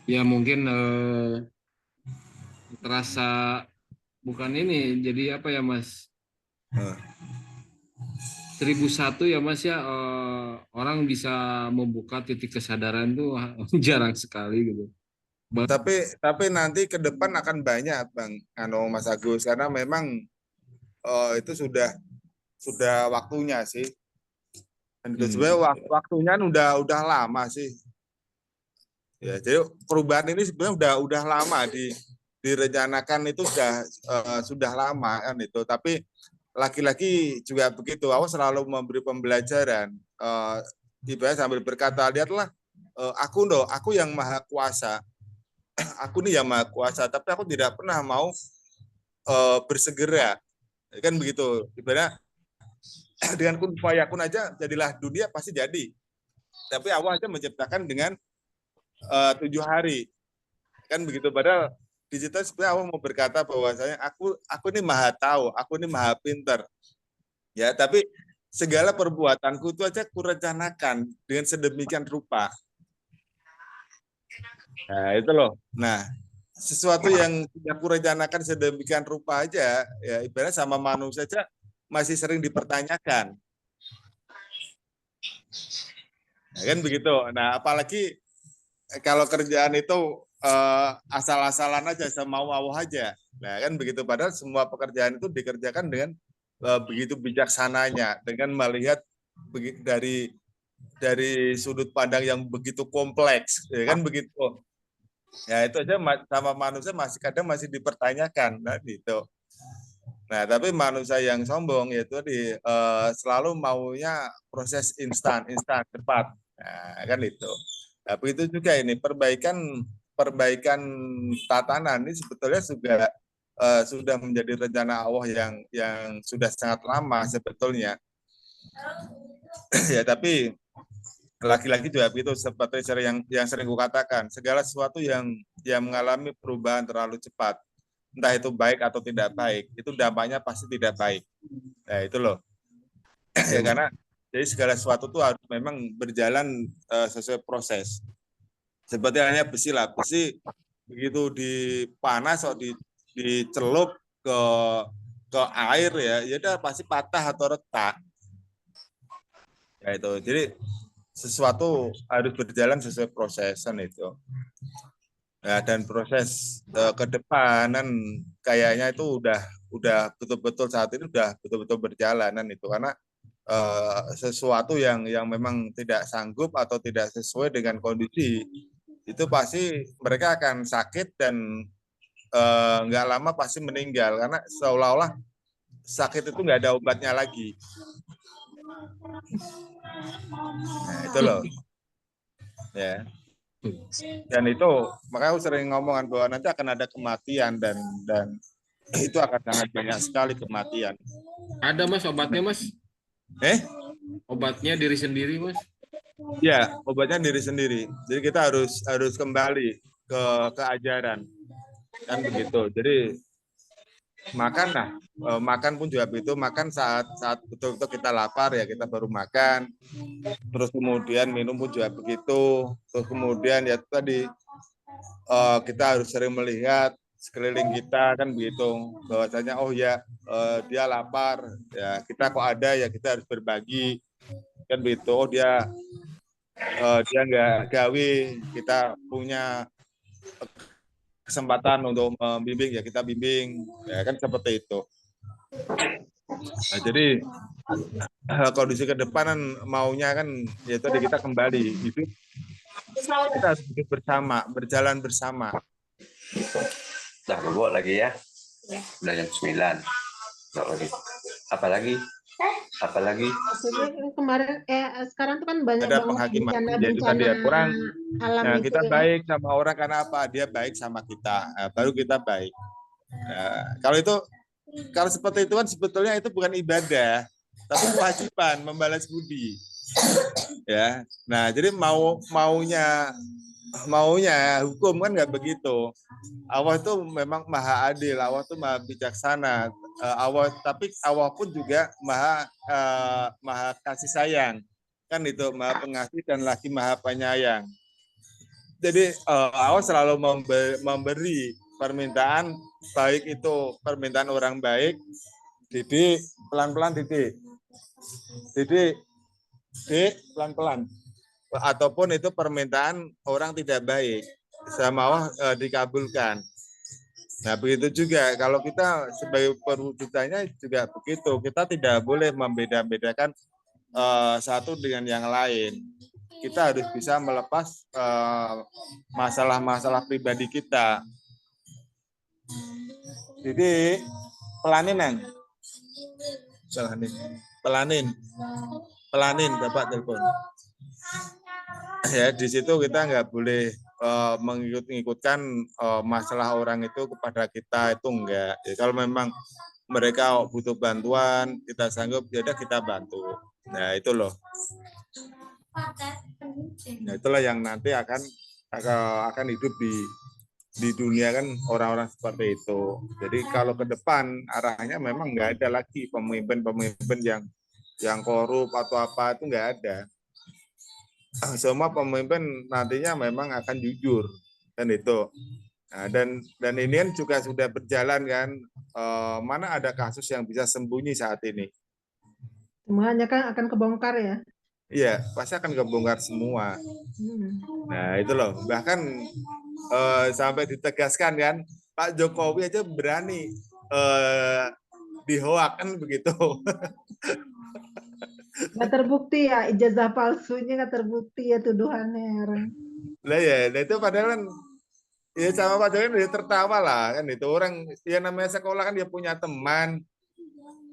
Ya mungkin terasa bukan ini, jadi apa ya, Mas? 1001 ya, Mas ya, orang bisa membuka titik kesadaran tuh jarang sekali gitu. Tapi nanti ke depan akan banyak, Bang Mas Agus, karena memang itu sudah waktunya sih. Dan itu sebenarnya waktunya udah lama sih. Ya, jadi perubahan ini sebenarnya udah lama direncanakan, itu sudah lama kan itu. Tapi laki-laki juga begitu. Aku selalu memberi pembelajaran. Ibarat sambil berkata, lihatlah, aku yang maha kuasa. Aku nih yang maha kuasa, tapi aku tidak pernah mau bersegera. Kan begitu. Ibarat dengan kun fayakun aja jadilah dunia pasti jadi. Tapi Allah aja menciptakan dengan 7 hari. Kan begitu. Padahal di situ sebenarnya Allah mau berkata bahwasanya aku ini maha tahu, aku ini maha pintar. Ya, tapi segala perbuatanku itu aja kurencanakan dengan sedemikian rupa. Nah, itu loh. Nah, sesuatu yang sudah kurencanakan sedemikian rupa aja, ya ibarat sama manusia saja masih sering dipertanyakan. Nah, kan begitu. Nah, apalagi kalau kerjaan itu asal-asalan aja, semau Allah aja. Nah, kan begitu. Padahal semua pekerjaan itu dikerjakan dengan begitu bijaksananya, dengan melihat dari sudut pandang yang begitu kompleks, ya kan begitu. Ya itu aja sama manusia kadang masih dipertanyakan, nah gitu. Nah, tapi manusia yang sombong yaitu selalu maunya proses instan cepat. Nah, kan itu. Tapi itu juga ini perbaikan tatanan ini sebetulnya sudah menjadi rencana Allah yang sudah sangat lama sebetulnya. Ya, tapi laki-laki juga begitu, seperti yang sering kukatakan, segala sesuatu yang mengalami perubahan terlalu cepat, entah itu baik atau tidak baik, itu dampaknya pasti tidak baik. Nah, itu loh. Ya, karena jadi segala sesuatu itu harus memang berjalan sesuai proses. Seperti halnya besi lah, besi begitu dipanas atau dicelup ke air ya udah pasti patah atau retak. Ya itu. Jadi sesuatu harus berjalan sesuai prosesan itu. Nah, dan proses ke depanan kayaknya itu udah betul-betul saat ini udah betul-betul berjalanan itu, karena sesuatu yang memang tidak sanggup atau tidak sesuai dengan kondisi itu pasti mereka akan sakit dan nggak lama pasti meninggal, karena seolah-olah sakit itu nggak ada obatnya lagi. Nah, itu loh. Ya. Dan itu makanya aku sering ngomongan bahwa nanti akan ada kematian dan itu akan sangat banyak sekali kematian. Ada, Mas, obatnya, Mas? Obatnya diri sendiri, Mas? Ya, obatnya diri sendiri. Jadi kita harus kembali ke ajaran. Kan begitu. Jadi makan pun juga begitu, makan saat betul-betul kita lapar ya kita baru makan. Terus kemudian minum pun juga begitu. Terus kemudian ya tadi kita harus sering melihat sekeliling kita kan begitu, bahwasanya oh ya dia lapar ya, kita kok ada ya kita harus berbagi kan begitu. Oh dia nggak gawe, kita punya kesempatan untuk membimbing ya kita bimbing, ya kan seperti itu. Nah, jadi kondisi ke depan kan maunya kan ya tadi kita kembali hidup, kita harus hidup bersama, berjalan bersama. Dah bobok lagi ya. Udah jam 9. Nggak lagi. Apalagi? Maksudnya kemarin sekarang tuh kan banyak Ada banget penghakiman, ya itu bencana-bencana tadi ya kurang. alam Nah, itu kita ya. baik sama orang karena apa? Dia baik sama kita, nah, baru kita baik. Nah, kalau seperti itu kan sebetulnya itu bukan ibadah, tapi kewajiban membalas budi. Ya, nah jadi maunya hukum kan nggak begitu. Allah itu memang maha adil, Allah itu maha bijaksana. Tapi Allah pun juga maha kasih sayang, kan itu maha pengasih dan lagi maha penyayang. Jadi Allah selalu memberi permintaan baik itu permintaan orang baik, didik pelan-pelan didik pelan-pelan, ataupun itu permintaan orang tidak baik sama Allah dikabulkan. Nah begitu juga kalau kita sebagai perwujudannya juga begitu, kita tidak boleh membeda-bedakan satu dengan yang lain. Kita harus bisa melepas masalah-masalah pribadi kita. Jadi pelanin Bapak telepon. Ya di situ kita nggak boleh mengikutkan masalah orang itu kepada kita, itu enggak. Ya, kalau memang mereka butuh bantuan, kita sanggup, ya udah kita bantu. Nah itu loh. Nah itulah yang nanti akan hidup di dunia kan orang-orang seperti itu. Jadi kalau ke depan arahnya memang nggak ada lagi pemimpin-pemimpin yang korup atau apa, itu nggak ada. Semua pemimpin nantinya memang akan jujur kan itu. Nah, dan ini kan juga sudah berjalan kan. Mana ada kasus yang bisa sembunyi saat ini? Semuanya kan akan kebongkar ya. Iya, pasti akan kebongkar semua. Nah itu loh. Bahkan sampai ditegaskan kan, Pak Jokowi aja berani dihoak kan begitu. Nggak terbukti ya, ijazah palsunya nggak terbukti ya tuduhannya. Nah ya, itu padahal kan ya sama Pak Jokowi dia tertawa lah kan itu orang yang namanya sekolah kan dia punya teman,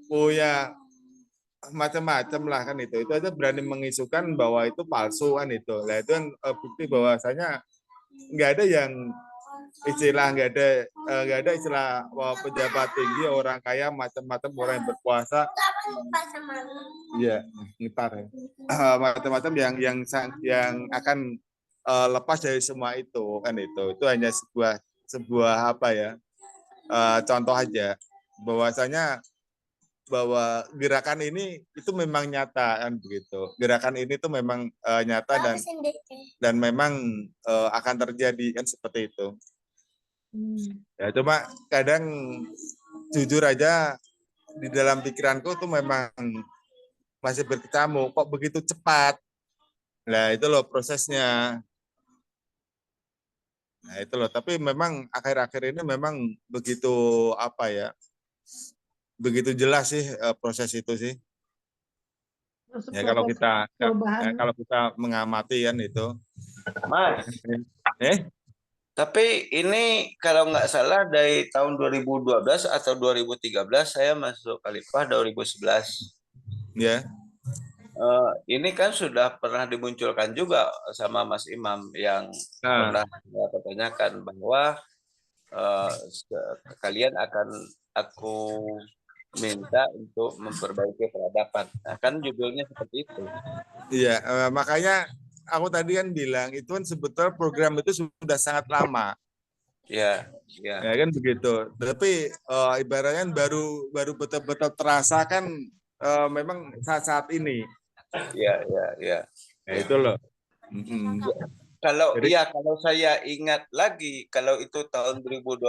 punya macam-macam lah kan itu aja berani mengisukan bahwa itu palsu kan itu. Nah itu kan bukti bahwasanya nggak ada yang nggak ada istilah pejabat tinggi, orang kaya, macam-macam orang yang berkuasa. Iya, ngitar ya. Macam-macam yang akan lepas dari semua itu kan itu. Itu hanya sebuah apa ya? Contoh aja bahwasanya bahwa gerakan ini itu memang nyata kan begitu. Gerakan ini tuh memang nyata dan memang akan terjadi kan seperti itu. Ya cuma kadang jujur aja di dalam pikiranku tuh memang masih berkecamuk, kok begitu cepat. Nah itu loh prosesnya. Nah itu loh, tapi memang akhir-akhir ini memang begitu apa ya, begitu jelas sih proses itu sih. Ya kalau kita mengamati kan itu. Mas, tapi ini kalau nggak salah dari tahun 2012 atau 2013 saya masuk Khalifah 2011. Ya. Ini kan sudah pernah dimunculkan juga sama Mas Imam yang pernah saya pertanyakan bahwa kalian akan aku minta untuk memperbaiki peradaban. Nah, kan judulnya seperti itu. Iya, makanya aku tadi kan bilang itu kan sebetulnya program itu sudah sangat lama. Ya kan begitu. Tapi ibaratnya baru betul-betul terasa kan memang saat ini. Ya. Ya itu loh. Kalau saya ingat lagi, kalau itu tahun 2012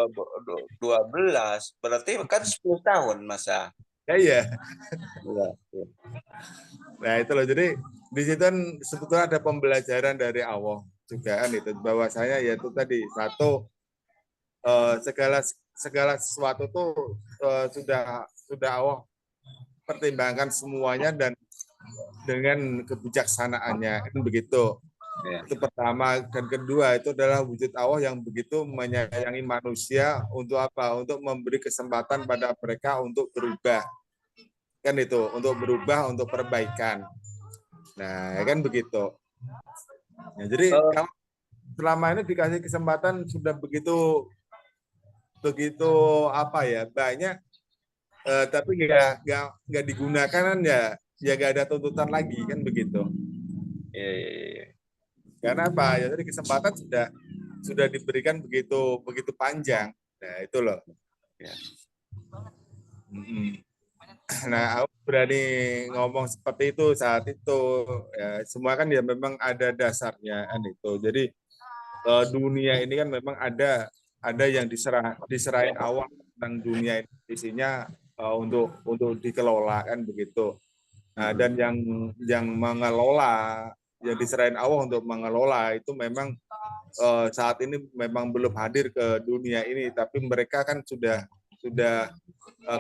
berarti kan 10 tahun masa. Iya. Nah itu loh. Jadi di situ kan sebetulnya ada pembelajaran dari Allah juga kan itu bahwasanya yaitu tadi satu segala sesuatu tuh sudah Allah pertimbangkan semuanya dan dengan kebijaksanaannya, kan begitu. Ya. Itu pertama, dan kedua itu adalah wujud Allah yang begitu menyayangi manusia untuk apa? Untuk memberi kesempatan pada mereka untuk berubah, kan itu, untuk berubah, untuk perbaikan. Nah, kan begitu. Nah, jadi kalau selama ini dikasih kesempatan sudah begitu apa ya, banyak, tapi nggak digunakan kan ya nggak ada tuntutan lagi, kan begitu. Iya. Karena apa? Ya tadi kesempatan sudah diberikan begitu panjang. Nah, itu loh. Ya. Nah, aku berani ngomong seperti itu saat itu. Ya, semua kan ya memang ada dasarnya kan itu. Jadi dunia ini kan memang ada yang diserahin Allah tentang dunia ini, isinya untuk dikelola, kan begitu. Nah, dan yang mengelola, yang diserahin Allah untuk mengelola itu memang saat ini memang belum hadir ke dunia ini, tapi mereka kan sudah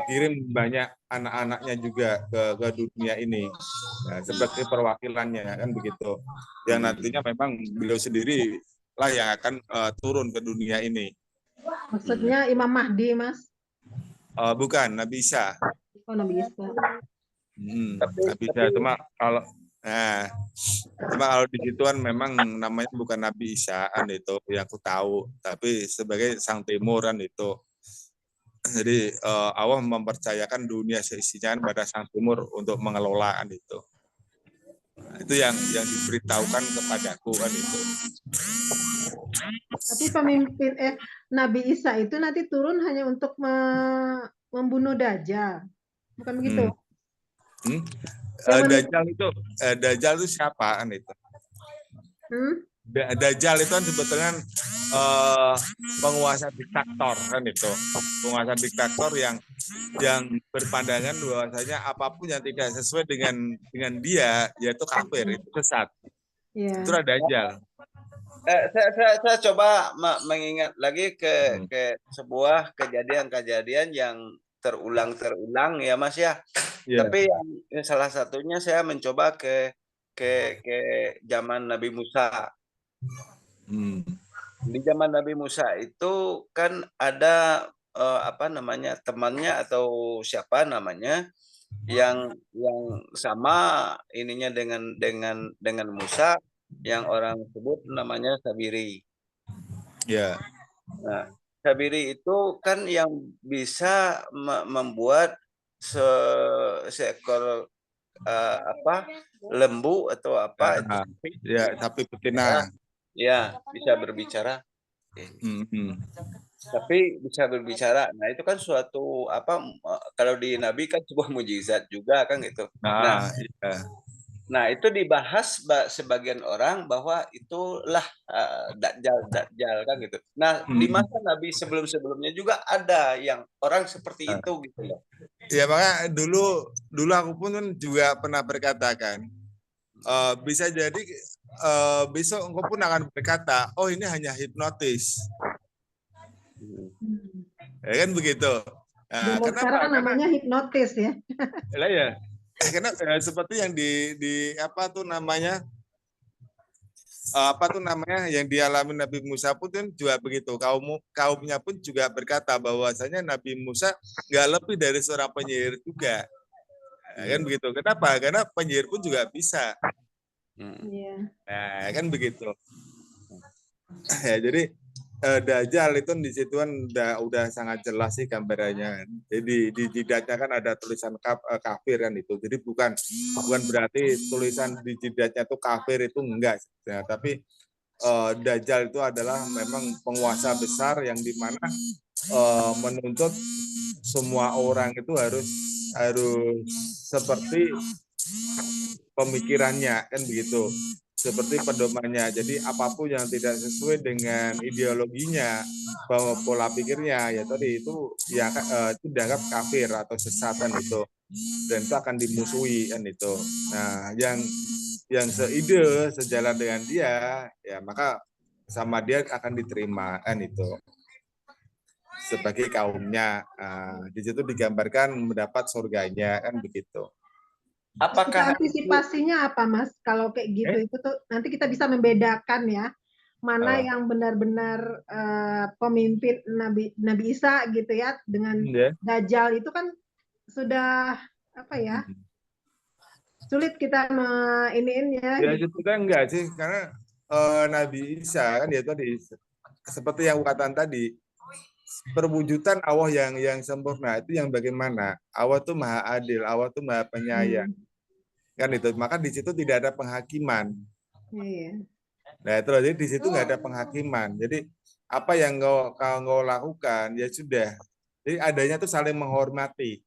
kirim banyak anak-anaknya juga ke dunia ini, nah, sebagai perwakilannya, kan begitu. Yang nantinya memang beliau sendiri lah yang akan turun ke dunia ini. Maksudnya Imam Mahdi, Mas? Bukan, Nabi Isa. Oh, Nabi Isa. Nabi Isa, cuma kalau di situan memang namanya bukan Nabi Isa kan itu yang aku tahu, tapi sebagai Sang Timur kan itu. Jadi Allah mempercayakan dunia seisinya pada Sang Timur untuk mengelolakan itu. Nah, itu yang diberitahukan kepadaku kan itu. Tapi pemimpin Nabi Isa itu nanti turun hanya untuk membunuh Dajjal, bukan begitu? Dajjal itu siapa kan itu? Dajjal itu kan sebetulnya penguasa diktator kan itu, penguasa diktator yang berpandangan bahwasanya apapun yang tidak sesuai dengan dia yaitu kafir, itu sesat. Yeah. Itu Dajjal. Saya coba mengingat lagi ke sebuah kejadian yang terulang ya Mas ya. Yeah. Tapi yang salah satunya saya mencoba ke zaman Nabi Musa. Di zaman Nabi Musa itu kan ada temannya atau siapa namanya yang sama ininya dengan Musa, yang orang sebut namanya Sabiri. Ya. Yeah. Nah, Sabiri itu kan yang bisa membuat seekor lembu atau apa sapi betina. Ya, bisa berbicara. Tapi bisa berbicara. Nah, itu kan suatu kalau di Nabi kan sebuah mujizat juga kan gitu. Nah, itu dibahas sebagian orang bahwa itulah Dajjal kan gitu. Nah, di masa Nabi sebelum-sebelumnya juga ada yang orang seperti itu gitu loh. Ya, makanya dulu aku pun juga pernah berkatakan, bisa jadi besok engkau pun akan berkata, oh ini hanya hipnotis. Ya kan begitu. Nah, sekarang namanya hipnotis ya. Ya. Karena seperti yang di apa tuh namanya yang dialami Nabi Musa pun juga begitu. Kaumnya pun juga berkata bahwasanya Nabi Musa nggak lebih dari seorang penyihir juga. Kan begitu. Kenapa? Karena penyihir pun juga bisa. Nah, kan begitu. Ya, jadi Dajjal itu di situ kan udah sangat jelas sih gambarannya. Jadi di jidatnya kan ada tulisan kafir kan itu. Jadi bukan berarti tulisan di jidatnya itu kafir, itu enggak. Ya, tapi Dajjal itu adalah memang penguasa besar yang dimana menuntut semua orang itu harus seperti pemikirannya kan begitu, seperti pedomannya. Jadi apapun yang tidak sesuai dengan ideologinya, bahwa pola pikirnya ya tadi itu ya itu dianggap kafir atau sesatan itu, dan itu akan dimusuhi kan itu. Nah, yang seide sejalan dengan dia ya maka sama dia akan diterima kan itu. sebagai kaumnya. Di situ digambarkan mendapat surganya kan begitu. Apakah antisipasinya apa, Mas? Kalau kayak gitu itu tuh nanti kita bisa membedakan ya mana yang benar-benar pemimpin Nabi Isa gitu ya dengan Dajjal itu kan sudah apa ya? Sulit kita iniinnya. Ya sebetulnya enggak sih, karena Nabi Isa kan dia tadi seperti yang katakan tadi, perwujudan Allah yang sempurna itu yang bagaimana? Allah tuh maha adil, Allah tuh maha penyayang. Kan itu, maka di situ tidak ada penghakiman. Iya. Nah itu loh, jadi di situ nggak ada penghakiman. Jadi apa yang kau lakukan ya sudah. Jadi adanya tuh saling menghormati.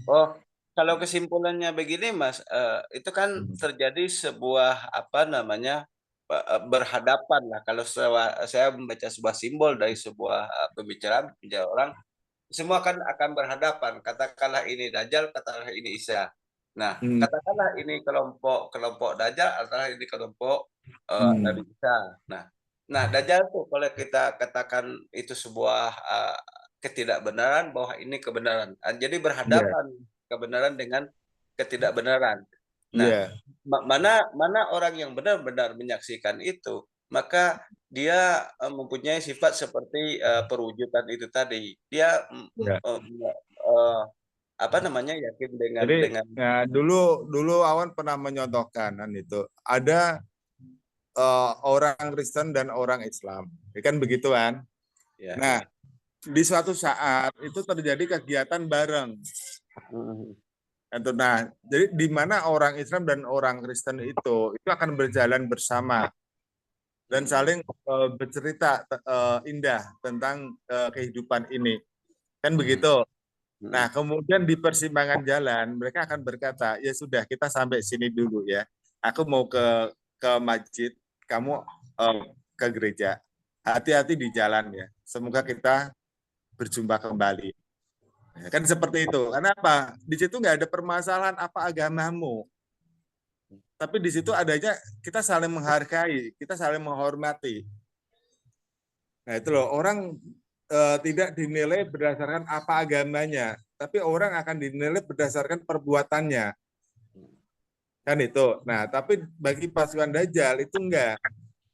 Oh, kalau kesimpulannya begini, Mas, itu kan terjadi sebuah apa namanya berhadapan lah. Kalau saya membaca sebuah simbol dari sebuah pembicaraan orang, semua kan akan berhadapan. Katakanlah ini Dajjal, katakanlah ini Isa. Nah, katakanlah ini kelompok Dajjal, katakanlah ini kelompok Nabi Isa. Nah, Dajjal tuh kalau kita katakan itu sebuah ketidakbenaran, bahwa ini kebenaran. Jadi berhadapan kebenaran dengan ketidakbenaran. Nah, mana orang yang benar-benar menyaksikan itu, maka dia mempunyai sifat seperti perwujudan itu tadi. Dia apa namanya yakin dengan. Jadi, dulu Awan pernah menyontohkan kan itu ada orang Kristen dan orang Islam, kan begitu kan? Ya. Nah, di suatu saat itu terjadi kegiatan bareng. Nah, jadi di mana orang Islam dan orang Kristen itu akan berjalan bersama dan saling bercerita indah tentang kehidupan ini, kan begitu. Nah, kemudian di persimpangan jalan mereka akan berkata, ya sudah kita sampai sini dulu ya. Aku mau ke masjid, kamu ke gereja. Hati-hati di jalan ya. Semoga kita berjumpa kembali. Kan seperti itu. Karena apa? Di situ nggak ada permasalahan apa agamamu. Tapi di situ adanya kita saling menghargai, kita saling menghormati. Nah itu loh, orang tidak dinilai berdasarkan apa agamanya, tapi orang akan dinilai berdasarkan perbuatannya. Kan itu. Nah, tapi bagi pasukan Dajjal itu enggak.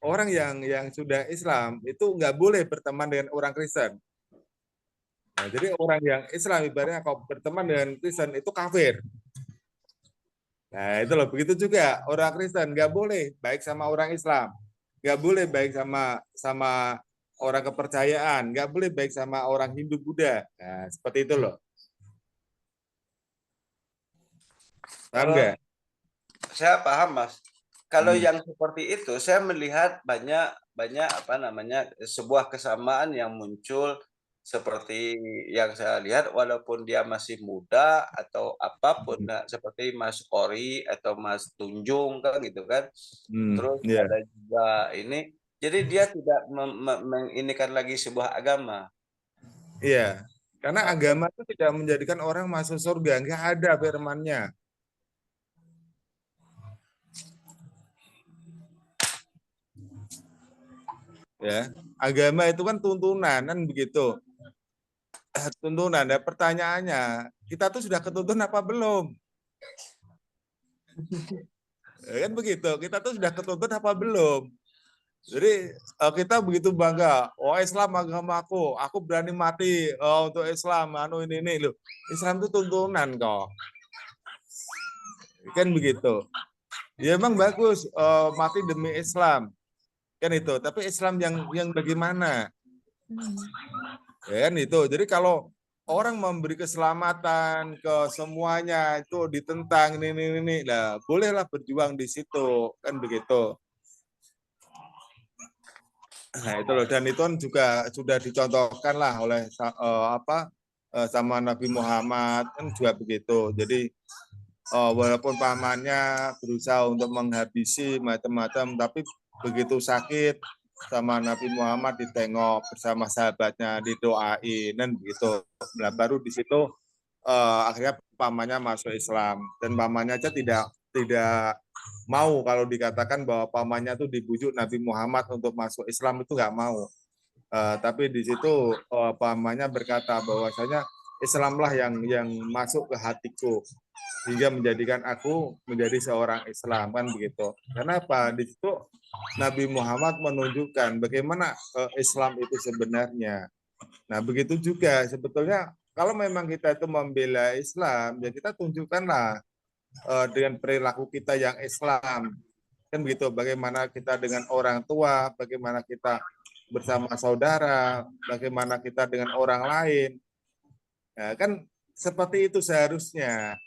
Orang yang sudah Islam itu enggak boleh berteman dengan orang Kristen. Nah, jadi orang yang Islam ibaratnya kalau berteman dengan Kristen itu kafir. Nah, itu loh. Begitu juga orang Kristen enggak boleh baik sama orang Islam. Enggak boleh baik sama orang kepercayaan, nggak boleh baik sama orang Hindu Buddha. Nah, seperti itu loh. Paham nggak? Saya paham, Mas. Kalau yang seperti itu, saya melihat banyak apa namanya sebuah kesamaan yang muncul seperti yang saya lihat, walaupun dia masih muda atau apapun, seperti Mas Ori atau Mas Tunjung kan gitu kan. Terus ada juga ini. Jadi dia tidak menginikan lagi sebuah agama. Iya, karena agama itu tidak menjadikan orang masuk surga, nggak ada firman-nya. Ya, agama itu kan tuntunan kan begitu. Tuntunan. Ya, pertanyaannya, kita tuh sudah ketuntun apa belum? Ya, kan begitu. Kita tuh sudah ketuntun apa belum? Jadi kita begitu bangga, Islam agamaku, aku berani mati untuk Islam, ini loh. Islam itu tuntunan kok. Kan begitu. Ya emang bagus mati demi Islam. Kan itu, tapi Islam yang bagaimana? Ya kan itu. Jadi kalau orang memberi keselamatan ke semuanya itu ditentang ini lah, bolehlah berjuang di situ, kan begitu. Nah itu loh, dan itu juga sudah dicontohkan lah oleh sama Nabi Muhammad kan juga begitu. Jadi walaupun pamannya berusaha untuk menghabisi macam-macam, tapi begitu sakit sama Nabi Muhammad ditengok bersama sahabatnya, didoain dan begitu. Nah, baru di situ akhirnya pamannya masuk Islam, dan pamannya aja tidak mau kalau dikatakan bahwa pamannya tuh dibujuk Nabi Muhammad untuk masuk Islam, itu nggak mau. Tapi di situ pamannya berkata bahwasanya Islamlah yang masuk ke hatiku hingga menjadikan aku menjadi seorang Islam, kan begitu. Kenapa? Di situ Nabi Muhammad menunjukkan bagaimana Islam itu sebenarnya. Nah, begitu juga sebetulnya kalau memang kita itu membela Islam, ya kita tunjukkanlah dengan perilaku kita yang Islam. Kan begitu, bagaimana kita dengan orang tua, bagaimana kita bersama saudara, bagaimana kita dengan orang lain. Nah, kan seperti itu seharusnya.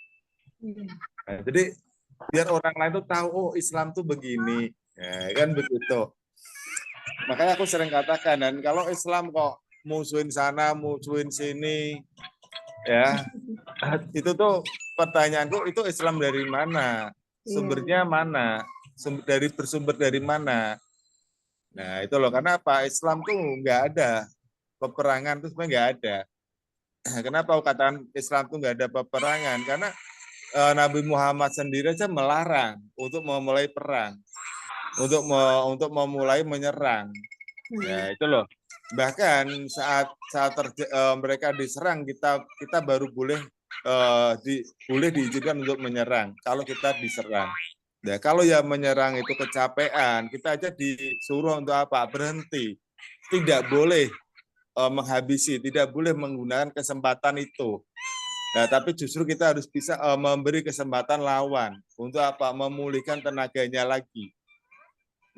Nah, jadi biar orang lain tuh tahu, oh Islam tuh begini. Ya, kan begitu. Makanya aku sering katakan, dan kalau Islam kok musuhin sana, musuhin sini, ya itu tuh pertanyaanku, itu Islam dari mana? Sumbernya mana? Bersumber dari mana? Nah itu loh, karena apa? Islam tuh nggak ada peperangan, tuh sebenarnya nggak ada. Kenapa aku katakan Islam tuh nggak ada peperangan? Karena Nabi Muhammad sendiri aja melarang untuk memulai perang, untuk memulai menyerang. Ya itu loh. Bahkan saat mereka diserang, kita baru boleh diizinkan untuk menyerang kalau kita diserang. Nah, kalau yang menyerang itu kecapean, kita aja disuruh untuk apa? Berhenti. Tidak boleh menghabisi, tidak boleh menggunakan kesempatan itu. Nah, tapi justru kita harus bisa memberi kesempatan lawan untuk apa? Memulihkan tenaganya lagi.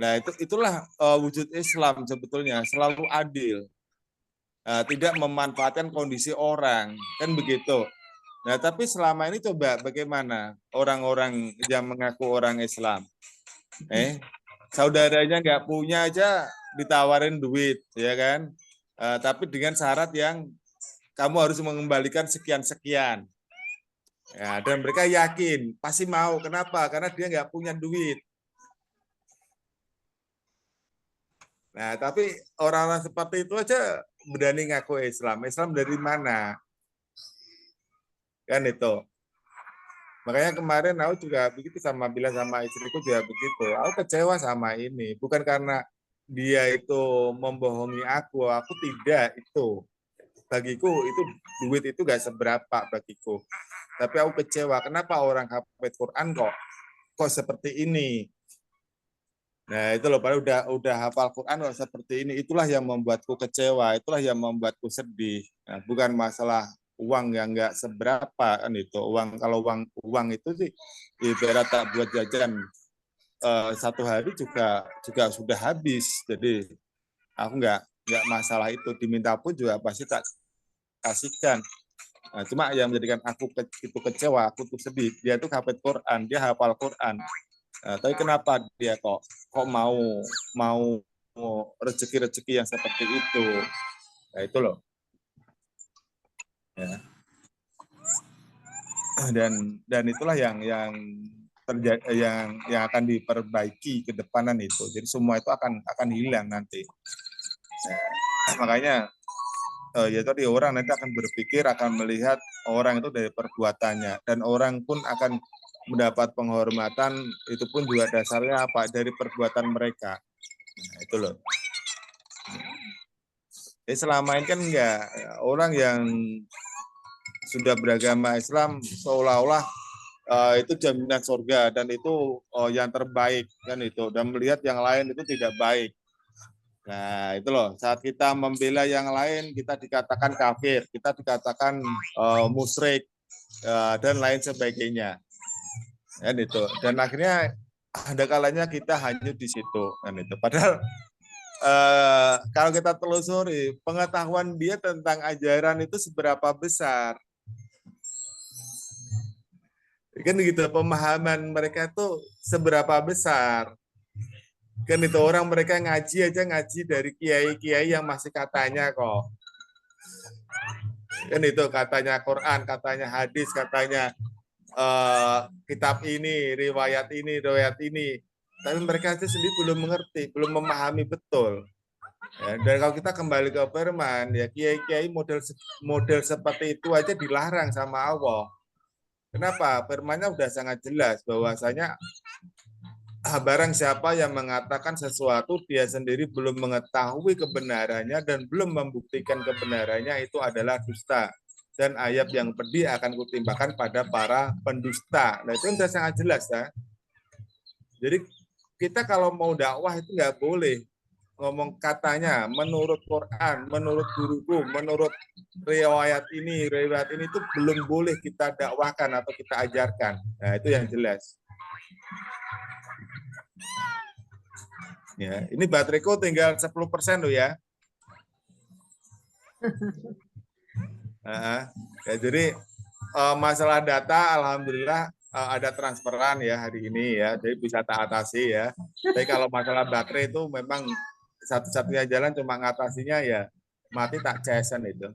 Nah, itulah wujud Islam sebetulnya, selalu adil. Tidak memanfaatkan kondisi orang, kan begitu. Nah, tapi selama ini coba bagaimana orang-orang yang mengaku orang Islam? Saudaranya nggak punya aja ditawarin duit, ya kan? Tapi dengan syarat yang kamu harus mengembalikan sekian-sekian. Ya, dan mereka yakin pasti mau. Kenapa? Karena dia nggak punya duit. Nah, tapi orang-orang seperti itu aja berani ngaku Islam. Islam dari mana? Kan itu. Makanya kemarin aku juga begitu bilang sama istriku juga begitu. Aku kecewa sama ini. Bukan karena dia itu membohongi aku tidak itu. Bagiku itu duit itu gak seberapa bagiku. Tapi aku kecewa. Kenapa orang hafal Quran kok seperti ini? Nah itu loh, padahal udah hafal Quran kok seperti ini. Itulah yang membuatku kecewa. Itulah yang membuatku sedih. Nah, bukan masalah uang yang nggak seberapa kan itu. Kalau uang itu sih ibarat tak buat jajan satu hari juga sudah habis. Jadi aku nggak masalah itu, diminta pun juga pasti tak kasihkan. Nah, cuma yang menjadikan aku itu kecewa, aku tuh sedih. Dia tuh hafal Quran, dia hafal Quran. Nah, tapi kenapa dia kok mau rezeki-rezeki yang seperti itu? Nah, itu loh. Ya. Dan itulah yang terjadi, yang akan diperbaiki ke depanan itu. Jadi semua itu akan hilang nanti. Nah, makanya ya tadi orang nanti akan berpikir, akan melihat orang itu dari perbuatannya, dan orang pun akan mendapat penghormatan itu pun juga dasarnya apa? Dari perbuatan mereka. Nah, itu loh. Jadi selama ini kan enggak, orang yang sudah beragama Islam seolah-olah itu jaminan surga dan itu yang terbaik kan itu, dan melihat yang lain itu tidak baik. Nah itu loh, saat kita membela yang lain kita dikatakan kafir, kita dikatakan musyrik dan lain sebagainya kan itu, dan akhirnya ada kalanya kita hanyut di situ kan itu. Padahal kalau kita telusuri pengetahuan dia tentang ajaran itu seberapa besar. Kan gitu, pemahaman mereka tuh seberapa besar. Kan itu, orang mereka ngaji aja ngaji dari kiai-kiai yang masih katanya kok. Kan itu katanya Quran, katanya hadis, katanya kitab ini, riwayat ini. Tapi mereka itu sendiri belum mengerti, belum memahami betul. Ya, dan kalau kita kembali ke firman, ya kiai-kiai model seperti itu aja dilarang sama Allah. Kenapa? Firman-nya udah sangat jelas bahwasanya barang siapa yang mengatakan sesuatu dia sendiri belum mengetahui kebenarannya dan belum membuktikan kebenarannya, itu adalah dusta. Dan ayat yang pedih akan kutimpakan pada para pendusta. Nah itu sudah sangat jelas ya. Jadi kita kalau mau dakwah itu nggak boleh ngomong katanya, menurut Quran, menurut guruku, menurut riwayat ini itu belum boleh kita dakwahkan atau kita ajarkan. Nah itu yang jelas. Ya, ini bateraiku tinggal 10% loh ya. Ya jadi masalah data, alhamdulillah ada transferan ya hari ini ya, jadi bisa tak atasi ya. Tapi kalau masalah baterai itu memang satu-satunya jalan cuma ngatasinya ya mati tak casan itu.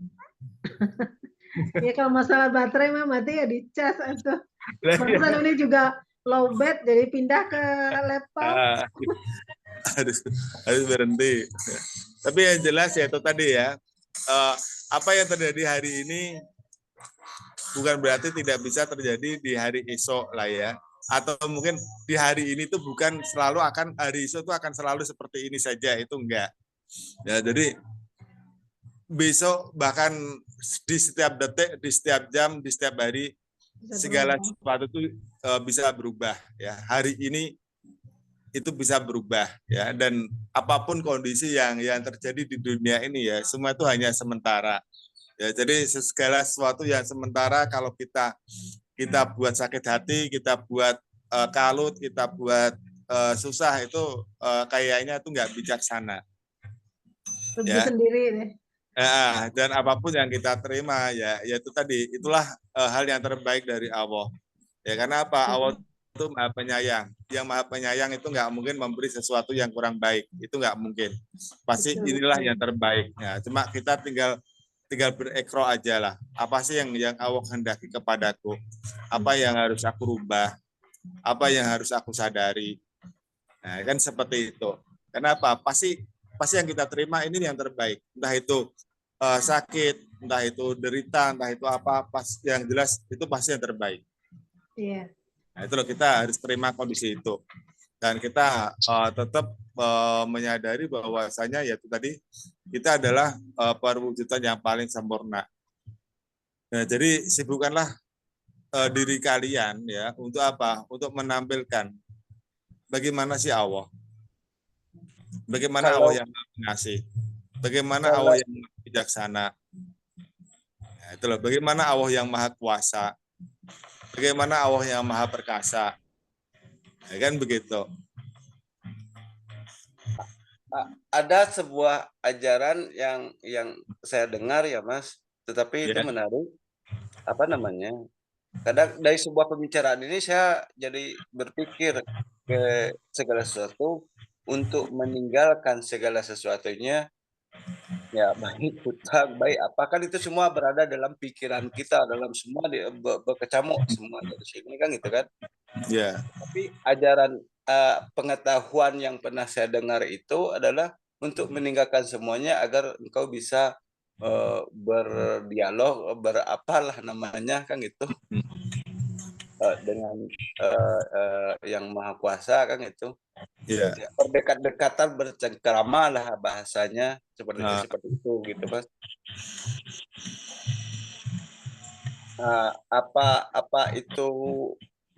Ya kalau masalah baterai mah mati ya dicas itu. Barusan ini juga low bat jadi pindah ke laptop. harus berhenti. Tapi yang jelas ya itu tadi ya, apa yang terjadi hari ini bukan berarti tidak bisa terjadi di hari esok lah ya. Atau mungkin di hari ini tuh bukan selalu akan, hari esok itu akan selalu seperti ini saja, itu enggak. Ya, jadi besok bahkan di setiap detik, di setiap jam, di setiap hari segala sesuatu itu bisa berubah ya. Hari ini itu bisa berubah ya, dan apapun kondisi yang terjadi di dunia ini ya, semua itu hanya sementara. Ya, jadi segala sesuatu yang sementara kalau kita buat sakit hati, kita buat kalut, kita buat susah, itu kayaknya itu nggak bijaksana. Ya. Sendiri deh. Dan apapun yang kita terima ya itu tadi, itulah hal yang terbaik dari Allah. Ya karena apa? Allah itu Maha Penyayang. Yang Maha Penyayang itu nggak mungkin memberi sesuatu yang kurang baik. Itu nggak mungkin. Pasti inilah yang terbaik. Ya, cuma kita tinggal berekro aja lah. Apa sih yang Allah hendaki kepadaku? Apa yang harus aku rubah? Apa yang harus aku sadari? Nah, kan seperti itu. Kenapa? Pasti yang kita terima ini yang terbaik. Entah itu sakit, entah itu derita, entah itu apa, yang jelas itu pasti yang terbaik. Iya. Nah, itu loh, kita harus terima kondisi itu. Dan kita tetap menyadari bahwasanya yaitu tadi kita adalah perwujudan yang paling sempurna. Nah, jadi sibukkanlah diri kalian ya untuk apa? Untuk menampilkan bagaimana sih Allah. Bagaimana Allah yang mengasih. Bagaimana Allah yang bijaksana. Nah, itu loh, bagaimana Allah yang maha kuasa. Bagaimana Allah yang maha perkasa. Ya kan begitu. Ada sebuah ajaran yang saya dengar ya Mas, tetapi itu menarik. Apa namanya? Kadang dari sebuah pembicaraan ini saya jadi berpikir ke segala sesuatu untuk meninggalkan segala sesuatunya. Ya baik hutang, baik apa, kan itu semua berada dalam pikiran kita, dalam semua berkecamuk semua dari sini kan gitu kan. Ya. Tapi ajaran pengetahuan yang pernah saya dengar itu adalah untuk meninggalkan semuanya agar engkau bisa berdialog, berapalah namanya kan gitu, dengan yang maha kuasa kan itu. Yeah. Berdekat-dekatan, bercengkrama lah bahasanya, seperti itu gitu Mas. Apa itu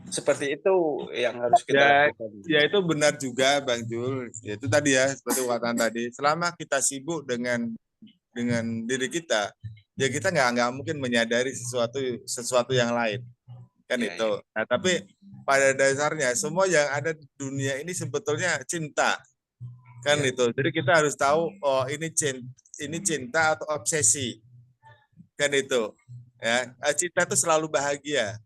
seperti itu yang harus kita lakukan? Ya itu benar juga Bang Jul. Ya, itu tadi ya seperti kata tadi. Selama kita sibuk dengan diri kita, ya kita nggak mungkin menyadari sesuatu yang lain. Kan ya, itu. Ya. Nah, tapi pada dasarnya semua yang ada di dunia ini sebetulnya cinta. Kan ya. Itu. Jadi kita harus tahu ini cinta atau obsesi. Kan itu. Ya, cinta itu selalu bahagia.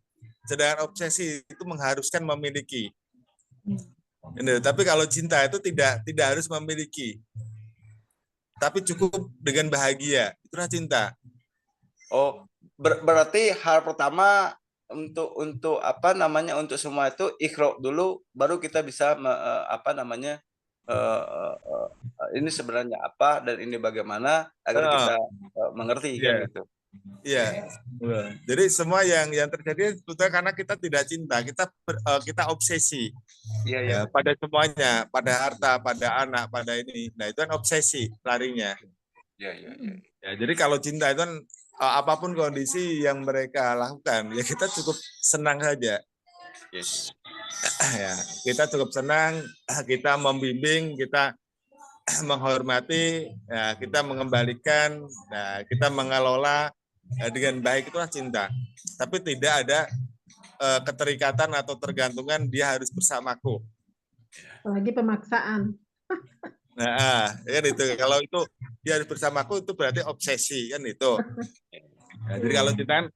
Sedangkan obsesi itu mengharuskan memiliki. Tapi kalau cinta itu tidak harus memiliki. Tapi cukup dengan bahagia. Itulah cinta. Oh, berarti hal pertama untuk apa namanya, untuk semua itu ikhro dulu, baru kita bisa ini sebenarnya apa dan ini bagaimana agar kita mengerti kan gitu. Iya. Jadi semua yang terjadi sebetulnya karena kita tidak cinta, kita obsesi. Iya, Ya, pada semuanya, pada harta, pada anak, pada ini. Nah, itu kan obsesi larinya. Iya. Ya, jadi kalau cinta itu kan apapun kondisi yang mereka lakukan, ya kita cukup senang saja. Yes. Ya, kita cukup senang, kita membimbing, kita menghormati, ya, kita mengembalikan, nah, kita mengelola dengan baik, itulah cinta. Tapi tidak ada keterikatan atau tergantungan dia harus bersamaku. Apalagi pemaksaan. Nah, kan itu. Kalau itu dia harus bersamaku itu berarti obsesi kan itu. Nah, jadi kalau kita kan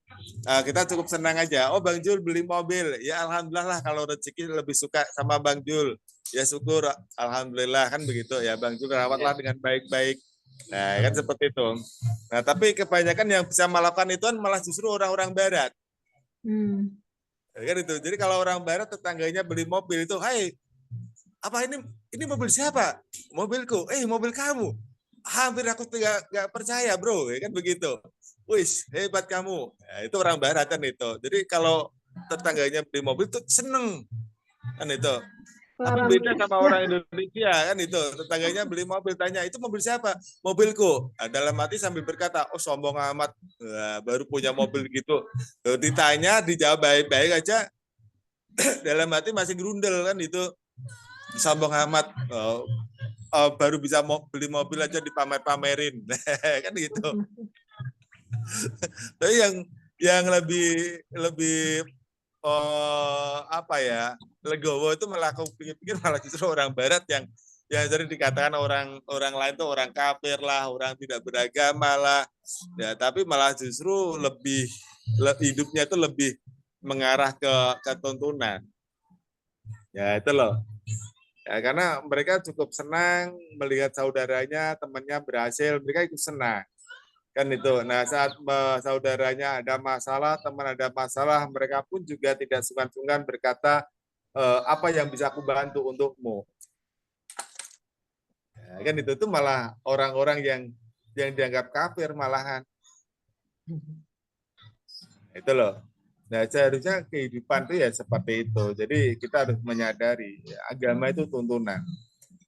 kita cukup senang aja. Oh, Bang Jul beli mobil, ya alhamdulillah lah. Kalau rezeki lebih suka sama Bang Jul, ya syukur, alhamdulillah kan begitu ya. Bang Jul rawatlah dengan baik-baik. Nah, kan seperti itu. Nah, tapi kebanyakan yang bisa melakukan itu kan malah justru orang-orang Barat. Kan itu. Jadi kalau orang Barat tetangganya beli mobil itu, hai, apa ini mobil siapa? Mobilku. Mobil kamu. Hampir aku nggak percaya, bro. Ya kan begitu. Wis, hebat kamu. Nah, itu orang Barat kan itu. Jadi kalau tetangganya beli mobil tuh seneng kan itu. Tapi beda sama orang Indonesia kan itu. Tetangganya beli mobil, tanya, itu mobil siapa? Mobilku. Nah, dalam hati sambil berkata, oh sombong amat. Nah, baru punya mobil gitu. Ditanya, dijawab baik-baik aja. Dalam hati masih gerundel kan itu. Sombong amat. Baru bisa beli mobil aja dipamer-pamerin. Kan gitu. Tapi yang lebih apa ya, legowo itu malah aku pikir-pikir malah justru orang Barat yang sering dikatakan orang lain tuh orang kafir lah, orang tidak beragama lah. Ya, tapi malah justru lebih hidupnya itu lebih mengarah ke tuntunan. Ya itu loh. Ya, karena mereka cukup senang melihat saudaranya, temannya berhasil, mereka ikut senang. Kan itu. Nah, saat saudaranya ada masalah, teman ada masalah, mereka pun juga tidak sungkan-sungkan berkata, apa yang bisa aku bantu untukmu. Ya, kan itu malah orang-orang yang dianggap kafir malahan. Itu loh. Nah, seharusnya kehidupan itu ya seperti itu. Jadi kita harus menyadari ya, agama itu tuntunan.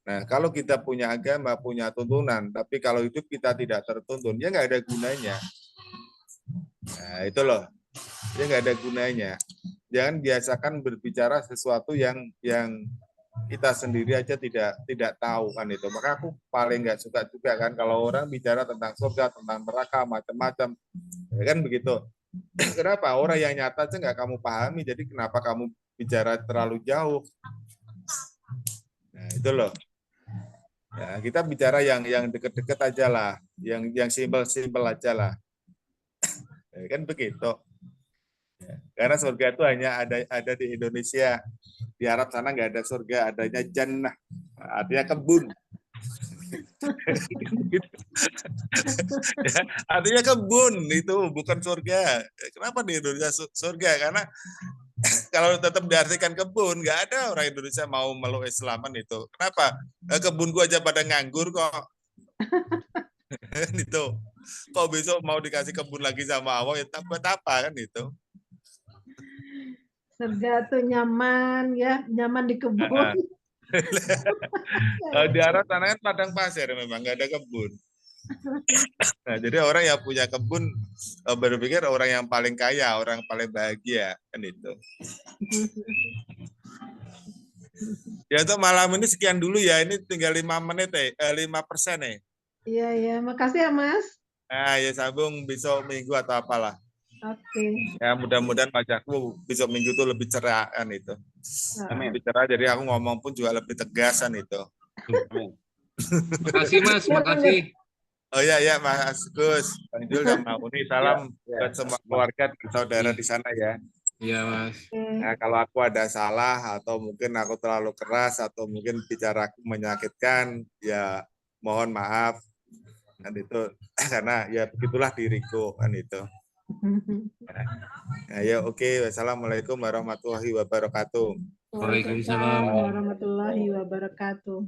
Nah, kalau kita punya agama, punya tuntunan, tapi kalau hidup kita tidak tertuntun, ya nggak ada gunanya. Nah, itu loh. Ya nggak ada gunanya. Jangan biasakan berbicara sesuatu yang kita sendiri aja tidak tahu kan itu. Maka aku paling nggak suka juga kan kalau orang bicara tentang surga, tentang neraka, macam-macam. Ya kan begitu. Kenapa? Orang yang nyata aja nggak kamu pahami, jadi kenapa kamu bicara terlalu jauh? Nah, itu loh. Ya, kita bicara yang deket-deket aja lah, yang simpel-simpel aja lah. Ya, kan begitu. Ya, karena surga itu hanya ada di Indonesia. Di Arab sana nggak ada surga, adanya jannah, artinya kebun. Ya, artinya kebun itu bukan surga. Kenapa di Indonesia surga? Karena kalau tetap diartikan kebun, nggak ada orang Indonesia mau meluk Islaman itu. Kenapa? Kebun gua aja pada nganggur kok. Itu. Kok besok mau dikasih kebun lagi sama Allah, ya buat apa kan itu. Surga tuh nyaman ya, nyaman di kebun. Di Arab sana kan padang pasir memang nggak ada kebun. Nah, jadi orang yang punya kebun berpikir orang yang paling kaya, orang yang paling bahagia kan itu. Ya untuk malam ini sekian dulu ya. Ini tinggal 5 menit 5% nih. Iya, makasih ya Mas. Nah, ya sambung besok minggu atau apalah. Oke. Ya mudah-mudahan wajahku besok minggu tuh lebih cerah kan itu. Lebih cerah, jadi aku ngomong pun juga lebih tegasan itu. Makasih Mas, makasih. Oh ya Mas Gus, Bang Jul dan Mbak Uni, salam buat semua keluarga dan saudara di sana ya. Iya Mas. Nah, kalau aku ada salah atau mungkin aku terlalu keras atau mungkin bicaraku menyakitkan, ya mohon maaf kan itu, karena ya begitulah diriku kan itu. Nah, ya oke. Wassalamualaikum warahmatullahi wabarakatuh. Waalaikumsalam warahmatullahi wabarakatuh.